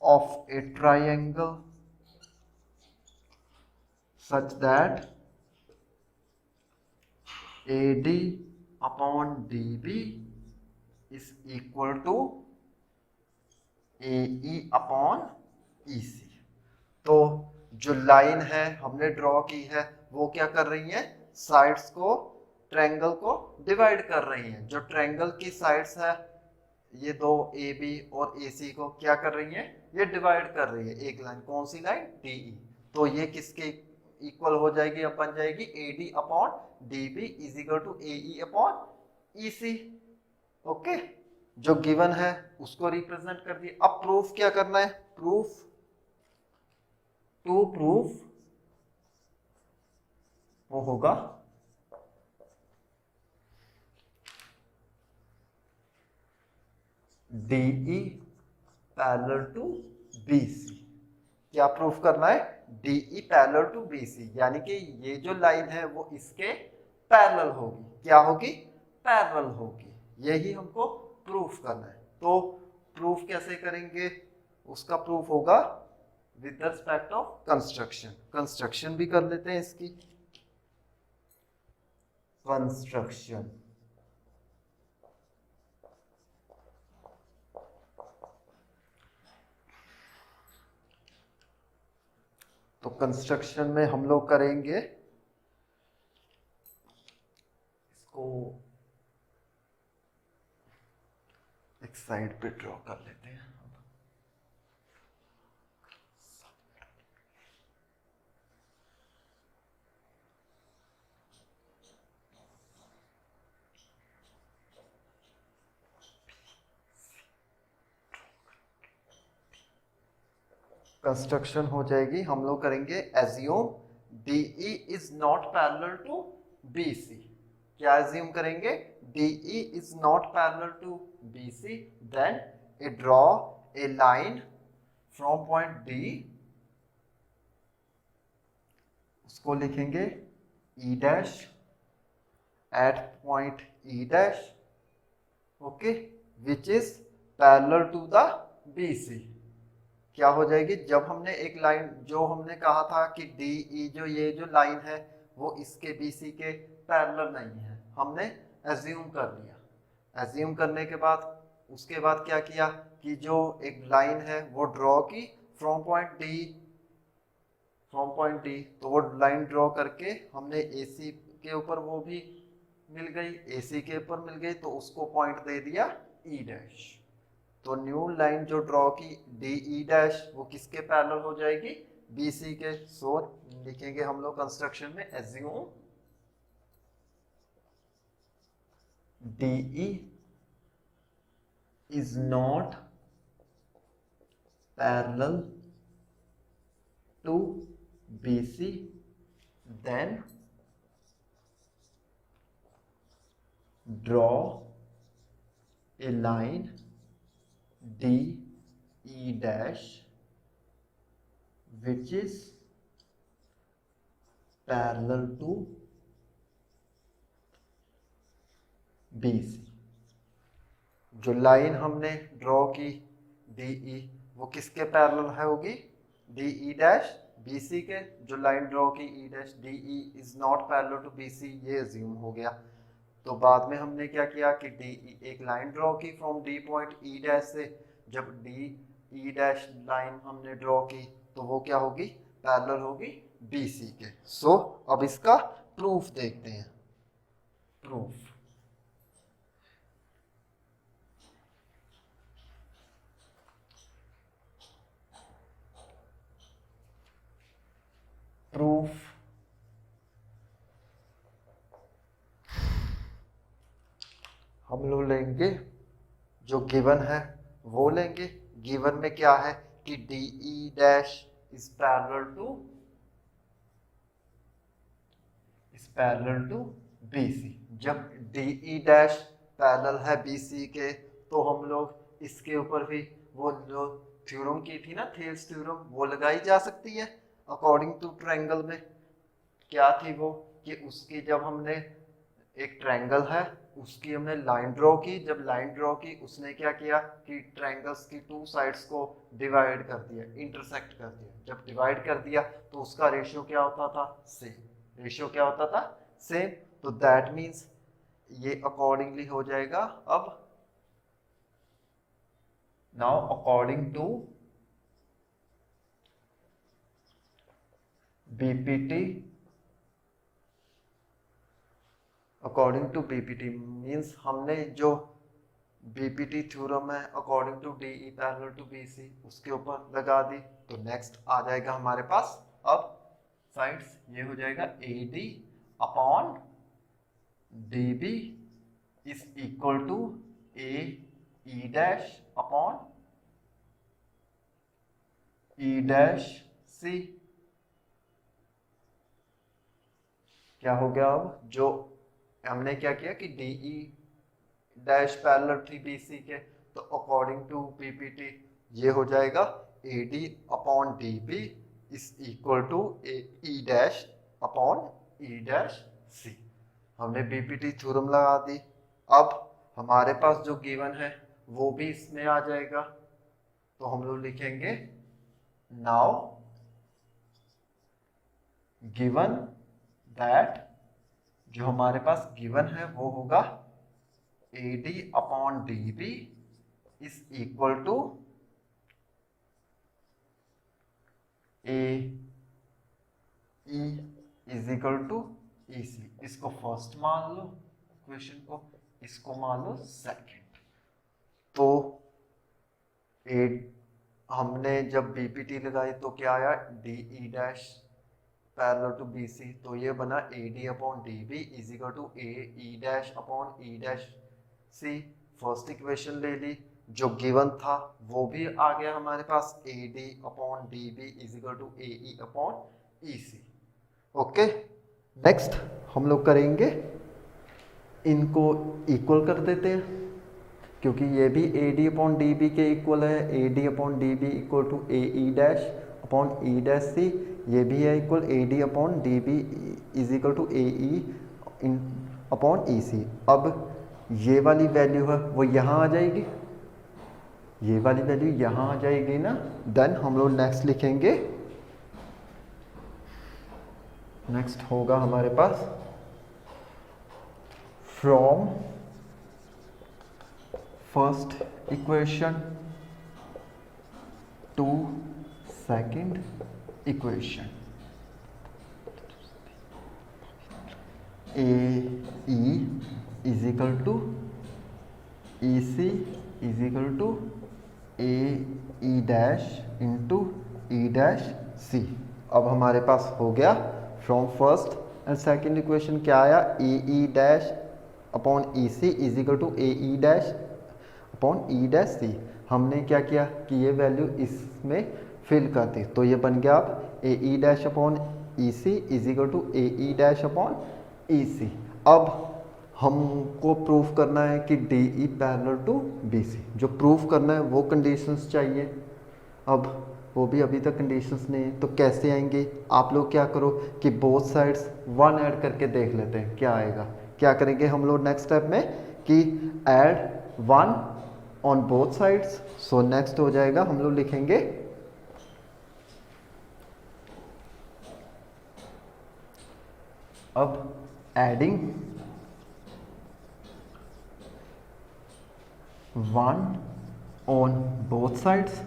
of a triangle such that AD upon DB is equal to AE upon EC। तो जो लाइन है हमने draw की है वो क्या कर रही है, साइड्स को, ट्रायंगल को डिवाइड कर रही हैं। जो ट्रायंगल की साइड्स है ये दो AB और AC को क्या कर रही है, ये डिवाइड कर रही है एक लाइन। कौन सी लाइन? DE। तो ये किसके इक्वल हो जाएगी, अब बन जाएगी AD upon DB is equal to AE upon EC। Okay, जो गिवन है उसको रिप्रेजेंट कर दिए। अब प्रूफ क्या करना है, प्रूफ टू प्रूफ वो होगा DE पैरेलल टू BC। क्या प्रूफ करना है, DE पैरेलल टू BC, यानी कि ये जो लाइन है वो इसके पैरेलल होगी। क्या होगी? पैरेलल होगी। यही हमको प्रूफ करना है। तो प्रूफ कैसे करेंगे, उसका प्रूफ होगा with respect of construction. Construction भी कर लेते हैं इसकी। कंस्ट्रक्शन, तो कंस्ट्रक्शन में हम लोग करेंगे इसको एक साइड पे ड्रॉ कर लेते हैं। कंस्ट्रक्शन हो जाएगी, हम लोग करेंगे assume DE is not parallel to BC। क्या एज्यूम करेंगे? DE is not parallel to BC, then a draw a line from point D, उसको लिखेंगे E dash at point E dash, okay, which is parallel to the BC। क्या हो जाएगी? जब हमने एक लाइन, जो हमने कहा था कि DE जो ये जो लाइन है वो इसके BC के पैरेलल नहीं है, हमने एज्यूम कर लिया। एज्यूम करने के बाद उसके बाद क्या किया कि जो एक लाइन है वो ड्रॉ की फ्रॉम पॉइंट D, तो वो लाइन ड्रॉ करके हमने AC के ऊपर वो भी मिल गई, AC के ऊपर मिल गई, तो उसको पॉइंट दे दिया E डैश। तो न्यू लाइन जो ड्रॉ की DE डैश वो किसके पैरेलल हो जाएगी? BC के। सो लिखेंगे हम लोग कंस्ट्रक्शन में assume DE is not parallel to BC, then draw a line DE dash which is parallel to BC। जो लाइन हमने ड्रॉ की DE वो किसके पैरेलल है होगी? DE डैश BC के। जो लाइन ड्रॉ की E dash DE is not parallel to BC, ये अज्यूम हो गया। तो बाद में हमने क्या किया कि DE एक लाइन ड्रॉ की from D point E dash से। जब DE डैश लाइन हमने ड्रॉ की तो वो क्या होगी? पैरेलल होगी BC के। सो अब इसका प्रूफ देखते हैं। प्रूफ, प्रूफ हम लोग लेंगे जो गिवन है वो लेंगे। गिवन में क्या है कि DE dash is parallel to BC। जब DE डैश पैरेलल है BC के तो हम लोग इसके ऊपर भी वो जो थ्योरम की थी ना, थेल्स थ्योरम, वो लगाई जा सकती है अकॉर्डिंग टू ट्रायंगल में। क्या थी वो? कि उसकी जब हमने एक ट्रायंगल है उसकी हमने लाइन ड्रॉ की, जब लाइन ड्रॉ की उसने क्या किया कि ट्रायंगल्स की टू साइड्स को डिवाइड कर दिया, इंटरसेक्ट कर दिया। जब डिवाइड कर दिया तो उसका रेशियो क्या होता था? सेम। रेशियो क्या होता था? सेम। तो दैट मीन्स ये अकॉर्डिंगली हो जाएगा। अब now according to BPT, according to BPT means हमने जो BPT थ्योरम है according to DE parallel to BC उसके ऊपर लगा दी। तो नेक्स्ट आ जाएगा हमारे पास अब साइड्स, ये हो जाएगा AD upon DB is equal to AE dash upon E dash C। क्या हो गया? अब जो हमने क्या किया कि DE डैश पैरेलल थी BC के, तो अकॉर्डिंग टू BPT ये हो जाएगा AD upon DB is equal to E dash upon E dash C। हमने BPT थ्योरम लगा दी। अब हमारे पास जो गिवन है वो भी इसमें आ जाएगा, तो हम लोग लिखेंगे नाउ गिवन दैट, जो हमारे पास गिवन है वो होगा AD upon DB is equal to AE is equal to EC। इसको फर्स्ट मान लो इक्वेशन को, इसको मान लो सेकंड। तो हमने जब BPT लगाई तो क्या आया? DE dash parallel to BC, तो ये बना AD upon DB is equal to AE dash upon E dash C। First equation ले ली। जो गिवन था वो भी आ गया हमारे पास, AD upon DB is equal to AE upon EC। Okay, next हम लोग करेंगे, इनको इक्वल कर देते हैं क्योंकि ये भी AD अपॉन DB के इक्वल है। AD upon DB equal to AE dash upon E dash C, ये भी है equal AD upon DB is equal to AE upon EC। अब ये वाली वैल्यू है वो यहाँ आ जाएगी, ये वाली वैल्यू यहाँ आ जाएगी ना। देन हम लोग नेक्स्ट लिखेंगे, नेक्स्ट होगा हमारे पास from first equation to second equation, AE is equal to EC is equal to AE dash into E dash C। अब हमारे पास हो गया from first and second equation क्या आया, AE dash upon EC is equal to AE dash upon E dash C। हमने क्या किया कि ये वैल्यू इसमें फिल कर दी, तो ये बन गया अब AE dash upon EC is equal to AE dash upon EC। अब हमको प्रूफ करना है कि DE पैरेलल टू BC, जो प्रूफ करना है वो कंडीशंस चाहिए। अब वो भी अभी तक कंडीशंस नहीं है, तो कैसे आएंगे, आप लोग क्या करो कि बोथ साइड्स 1 ऐड करके देख लेते हैं क्या आएगा। क्या करेंगे हम लोग नेक्स्ट स्टेप में कि add 1 on both sides. So next हो जाएगा, हम लोग लिखेंगे अब एडिंग 1 ऑन बोथ साइड्स।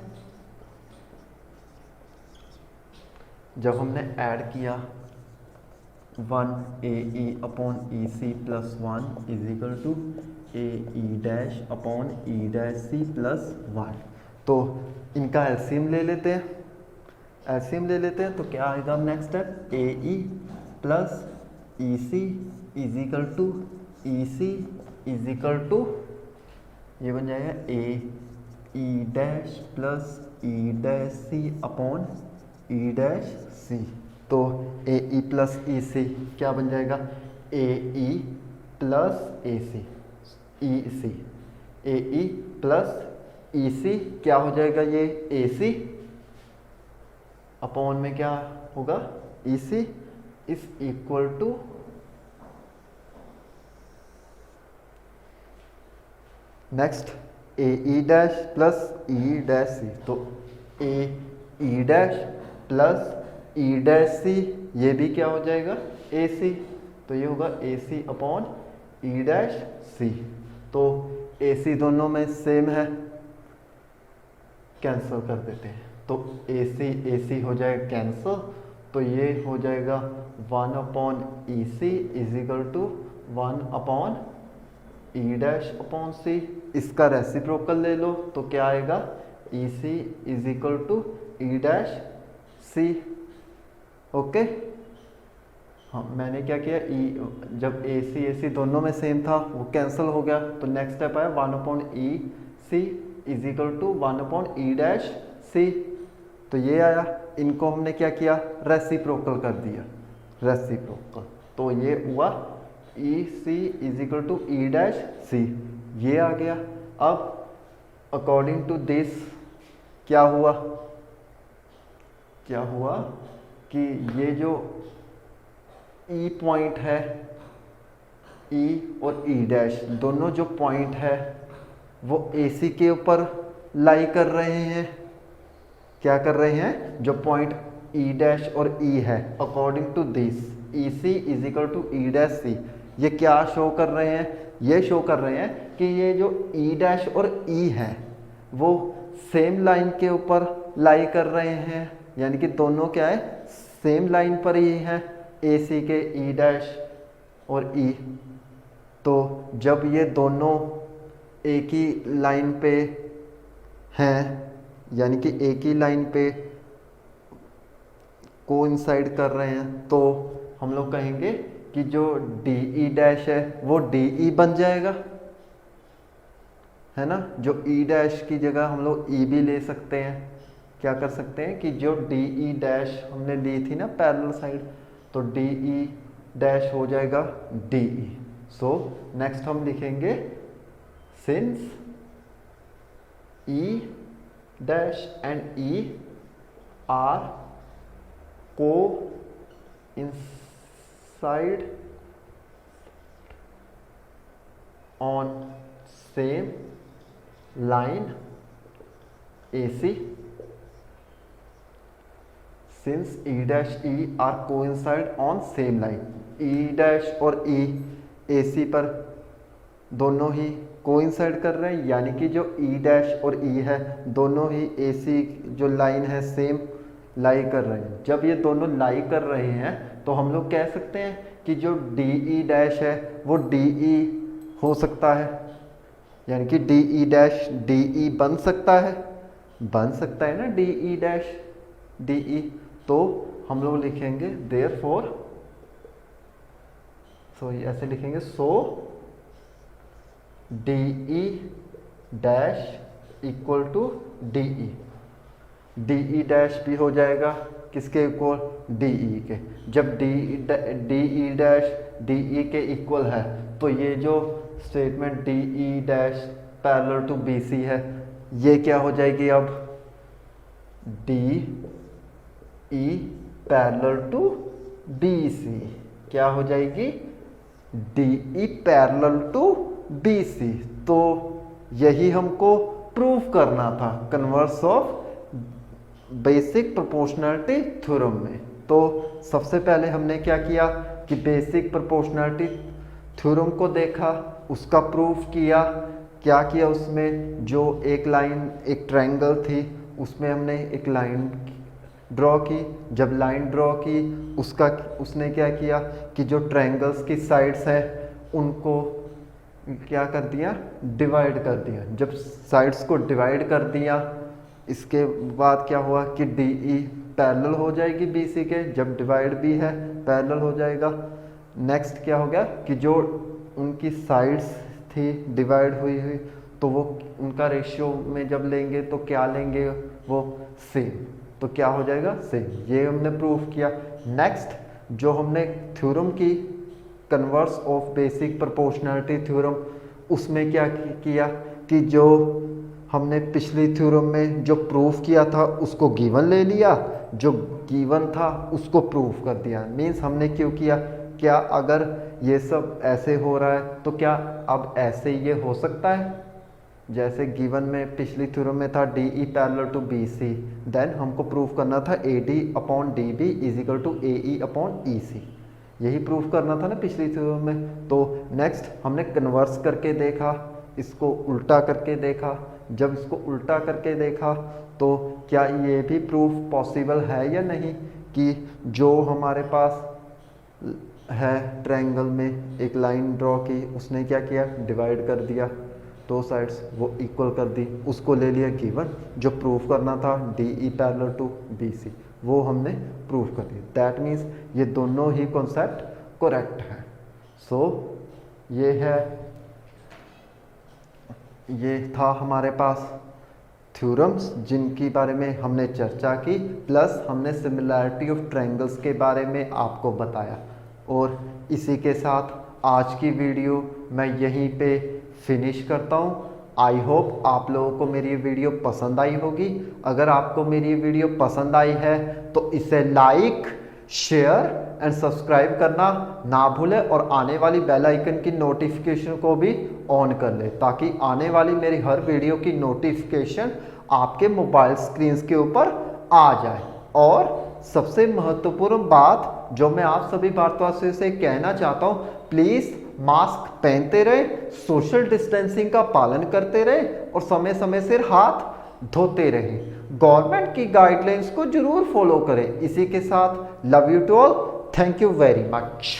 जब हमने ऐड किया 1 AE upon EC plus 1 is equal to AE dash upon E dash C plus 1, तो इनका एलसीएम ले लेते हैं, एलसीएम ले लेते हैं तो क्या आएगा next step, AE plus EC is equal to EC is equal to, ये बन जाएगा AE dash plus E dash C upon E dash C। तो AE प्लस EC क्या बन जाएगा, AE plus AC EC, AE plus EC क्या हो जाएगा, ये AC अपॉन में क्या होगा EC is equal to next AE dash plus E dash C। तो AE dash plus E dash C, ये भी क्या हो जाएगा AC, तो ये होगा AC upon E dash C। तो AC दोनों में सेम है, कैंसिल कर देते हैं, तो AC AC हो जाएगा कैंसिल, तो ये हो जाएगा 1 upon EC is equal to 1 upon E dash upon C। इसका रेसिप्रोकल ले लो तो क्या आएगा, EC is equal to E dash C। Okay, हाँ मैंने क्या किया, जब AC दोनों में सेम था वो कैंसिल हो गया, तो नेक्स्ट स्टेप आया 1 upon EC is equal to 1 upon E dash C। तो ये आया, इनको हमने क्या किया, रेसिप्रोकल कर दिया, रेसिप्रोकल, तो ये हुआ EC is equal to E dash C, ये आ गया। अब अकॉर्डिंग टू दिस क्या हुआ, क्या हुआ कि ये जो E पॉइंट है, E और E डैश दोनों जो पॉइंट है वो AC के ऊपर लाई कर रहे हैं। क्या कर रहे हैं, जो पॉइंट E डैश और E है, according to this EC is equal to E dash C, ये क्या शो कर रहे हैं, ये शो कर रहे हैं कि ये जो E डैश और E है वो सेम लाइन के ऊपर लाई कर रहे हैं, यानी कि दोनों क्या है, सेम लाइन पर ही है, AC के E डैश और E। तो जब ये दोनों एक ही लाइन पे हैं, यानी कि एक ही लाइन पे कोइंसाइड कर रहे हैं, तो हम लोग कहेंगे कि जो DE डैश है वो DE बन जाएगा, है ना, जो ई डैश की जगह हम लोग ई भी ले सकते हैं। क्या कर सकते हैं कि जो डी ई डैश हमने ली थी ना पैरेलल साइड, तो डी ई डैश हो जाएगा डी ई। सो नेक्स्ट हम लिखेंगे since E dash and E R को inside on same line AC, since E dash E are coincide on same line, E dash और E AC पर दोनों ही coincide कर रहे हैं, यानी कि जो E डैश और E है दोनों ही AC जो लाइन है सेम लाई कर रहे हैं। जब ये दोनों लाई कर रहे हैं तो हम लोग कह सकते हैं कि जो डी ई डैश है वो डी ई हो सकता है, यानी कि D E dash D E बन सकता है ना D E dash D E. तो हम लोग लिखेंगे देयरफॉर, सो ऐसे लिखेंगे, so D E dash equal to D E. D E dash भी हो जाएगा किसके इक्वल, डी ई के। जब D E dash D E के इक्वल है तो ये जो statement D E dash parallel to B C है ये क्या हो जाएगी, अब D E parallel to B C क्या हो जाएगी, D E parallel to B C. तो यही हमको प्रूव करना था converse of basic proportionality theorem में। तो सबसे पहले हमने क्या किया कि बेसिक प्रोपोर्शनैलिटी थ्योरम को देखा, उसका प्रूफ किया। क्या किया उसमें, जो एक लाइन एक ट्रायंगल थी उसमें हमने एक लाइन ड्रॉ की। जब लाइन ड्रॉ की उसने क्या किया कि जो ट्रायंगल्स की साइड्स है उनको क्या कर दिया, डिवाइड कर दिया। जब साइड्स को डिवाइड कर दिया इसके बाद क्या हुआ कि डी ई पैरेलल हो जाएगी बी सी के, जब डिवाइड भी है पैरेलल हो जाएगा। नेक्स्ट क्या हो गया कि जो उनकी साइड्स थी डिवाइड हुई तो वो उनका रेशियो में जब लेंगे तो क्या लेंगे, वो सेम, तो क्या हो जाएगा सेम। ये हमने प्रूफ किया। नेक्स्ट जो हमने थ्योरम की converse of basic proportionality theorem, उसमें क्या किया कि जो हमने पिछली थ्योरम में जो प्रूफ किया था उसको गिवन ले लिया, जो गिवन था उसको प्रूफ कर दिया। मीन्स हमने क्यों किया, क्या अगर ये सब ऐसे हो रहा है तो क्या अब ऐसे ये हो सकता है, जैसे गिवन में पिछली थ्योरम में था D E parallel to B C, then हमको प्रूफ करना था A D upon D B is equal to A E upon E C. यही प्रूफ करना था ना पिछली थ्योरम में। तो नेक्स्ट हमने कन्वर्स करके देखा, इसको उल्टा करके देखा। जब इसको उल्टा करके देखा तो क्या ये भी प्रूफ पॉसिबल है या नहीं कि जो हमारे पास है ट्रायंगल में एक लाइन ड्रॉ की, उसने क्या किया, डिवाइड कर दिया, दो साइड्स वो इक्वल कर दी, उसको ले लिया गिवन। जो प्रूफ करना था D E parallel to B C वो हमने प्रूफ कर दिया। दैट मीन्स ये दोनों ही कॉन्सेप्ट करेक्ट है। सो ये था हमारे पास थ्योरम्स जिनकी बारे में हमने चर्चा की, प्लस हमने सिमिलैरिटी ऑफ ट्रायंगल्स के बारे में आपको बताया। और इसी के साथ आज की वीडियो मैं यहीं पे फिनिश करता हूँ। आई होप आप लोगों को मेरी वीडियो पसंद आई होगी। अगर आपको मेरी वीडियो पसंद आई है तो इसे लाइक, शेयर एंड सब्सक्राइब करना ना भूलें और आने वाली बेल आइकन की नोटिफिकेशन को भी ऑन कर ले, ताकि आने वाली मेरी हर वीडियो की नोटिफिकेशन आपके मोबाइल स्क्रीन के ऊपर आ जाए। और सबसे महत्वपूर्ण बात जो मैं आप सभी भारतवासियों से कहना चाहता हूँ, प्लीज़ मास्क पहनते रहे, सोशल डिस्टेंसिंग का पालन करते रहे और समय समय से हाथ धोते रहे। गवर्नमेंट की गाइडलाइंस को जरूर फॉलो करें। इसी के साथ love you to all, thank you very much.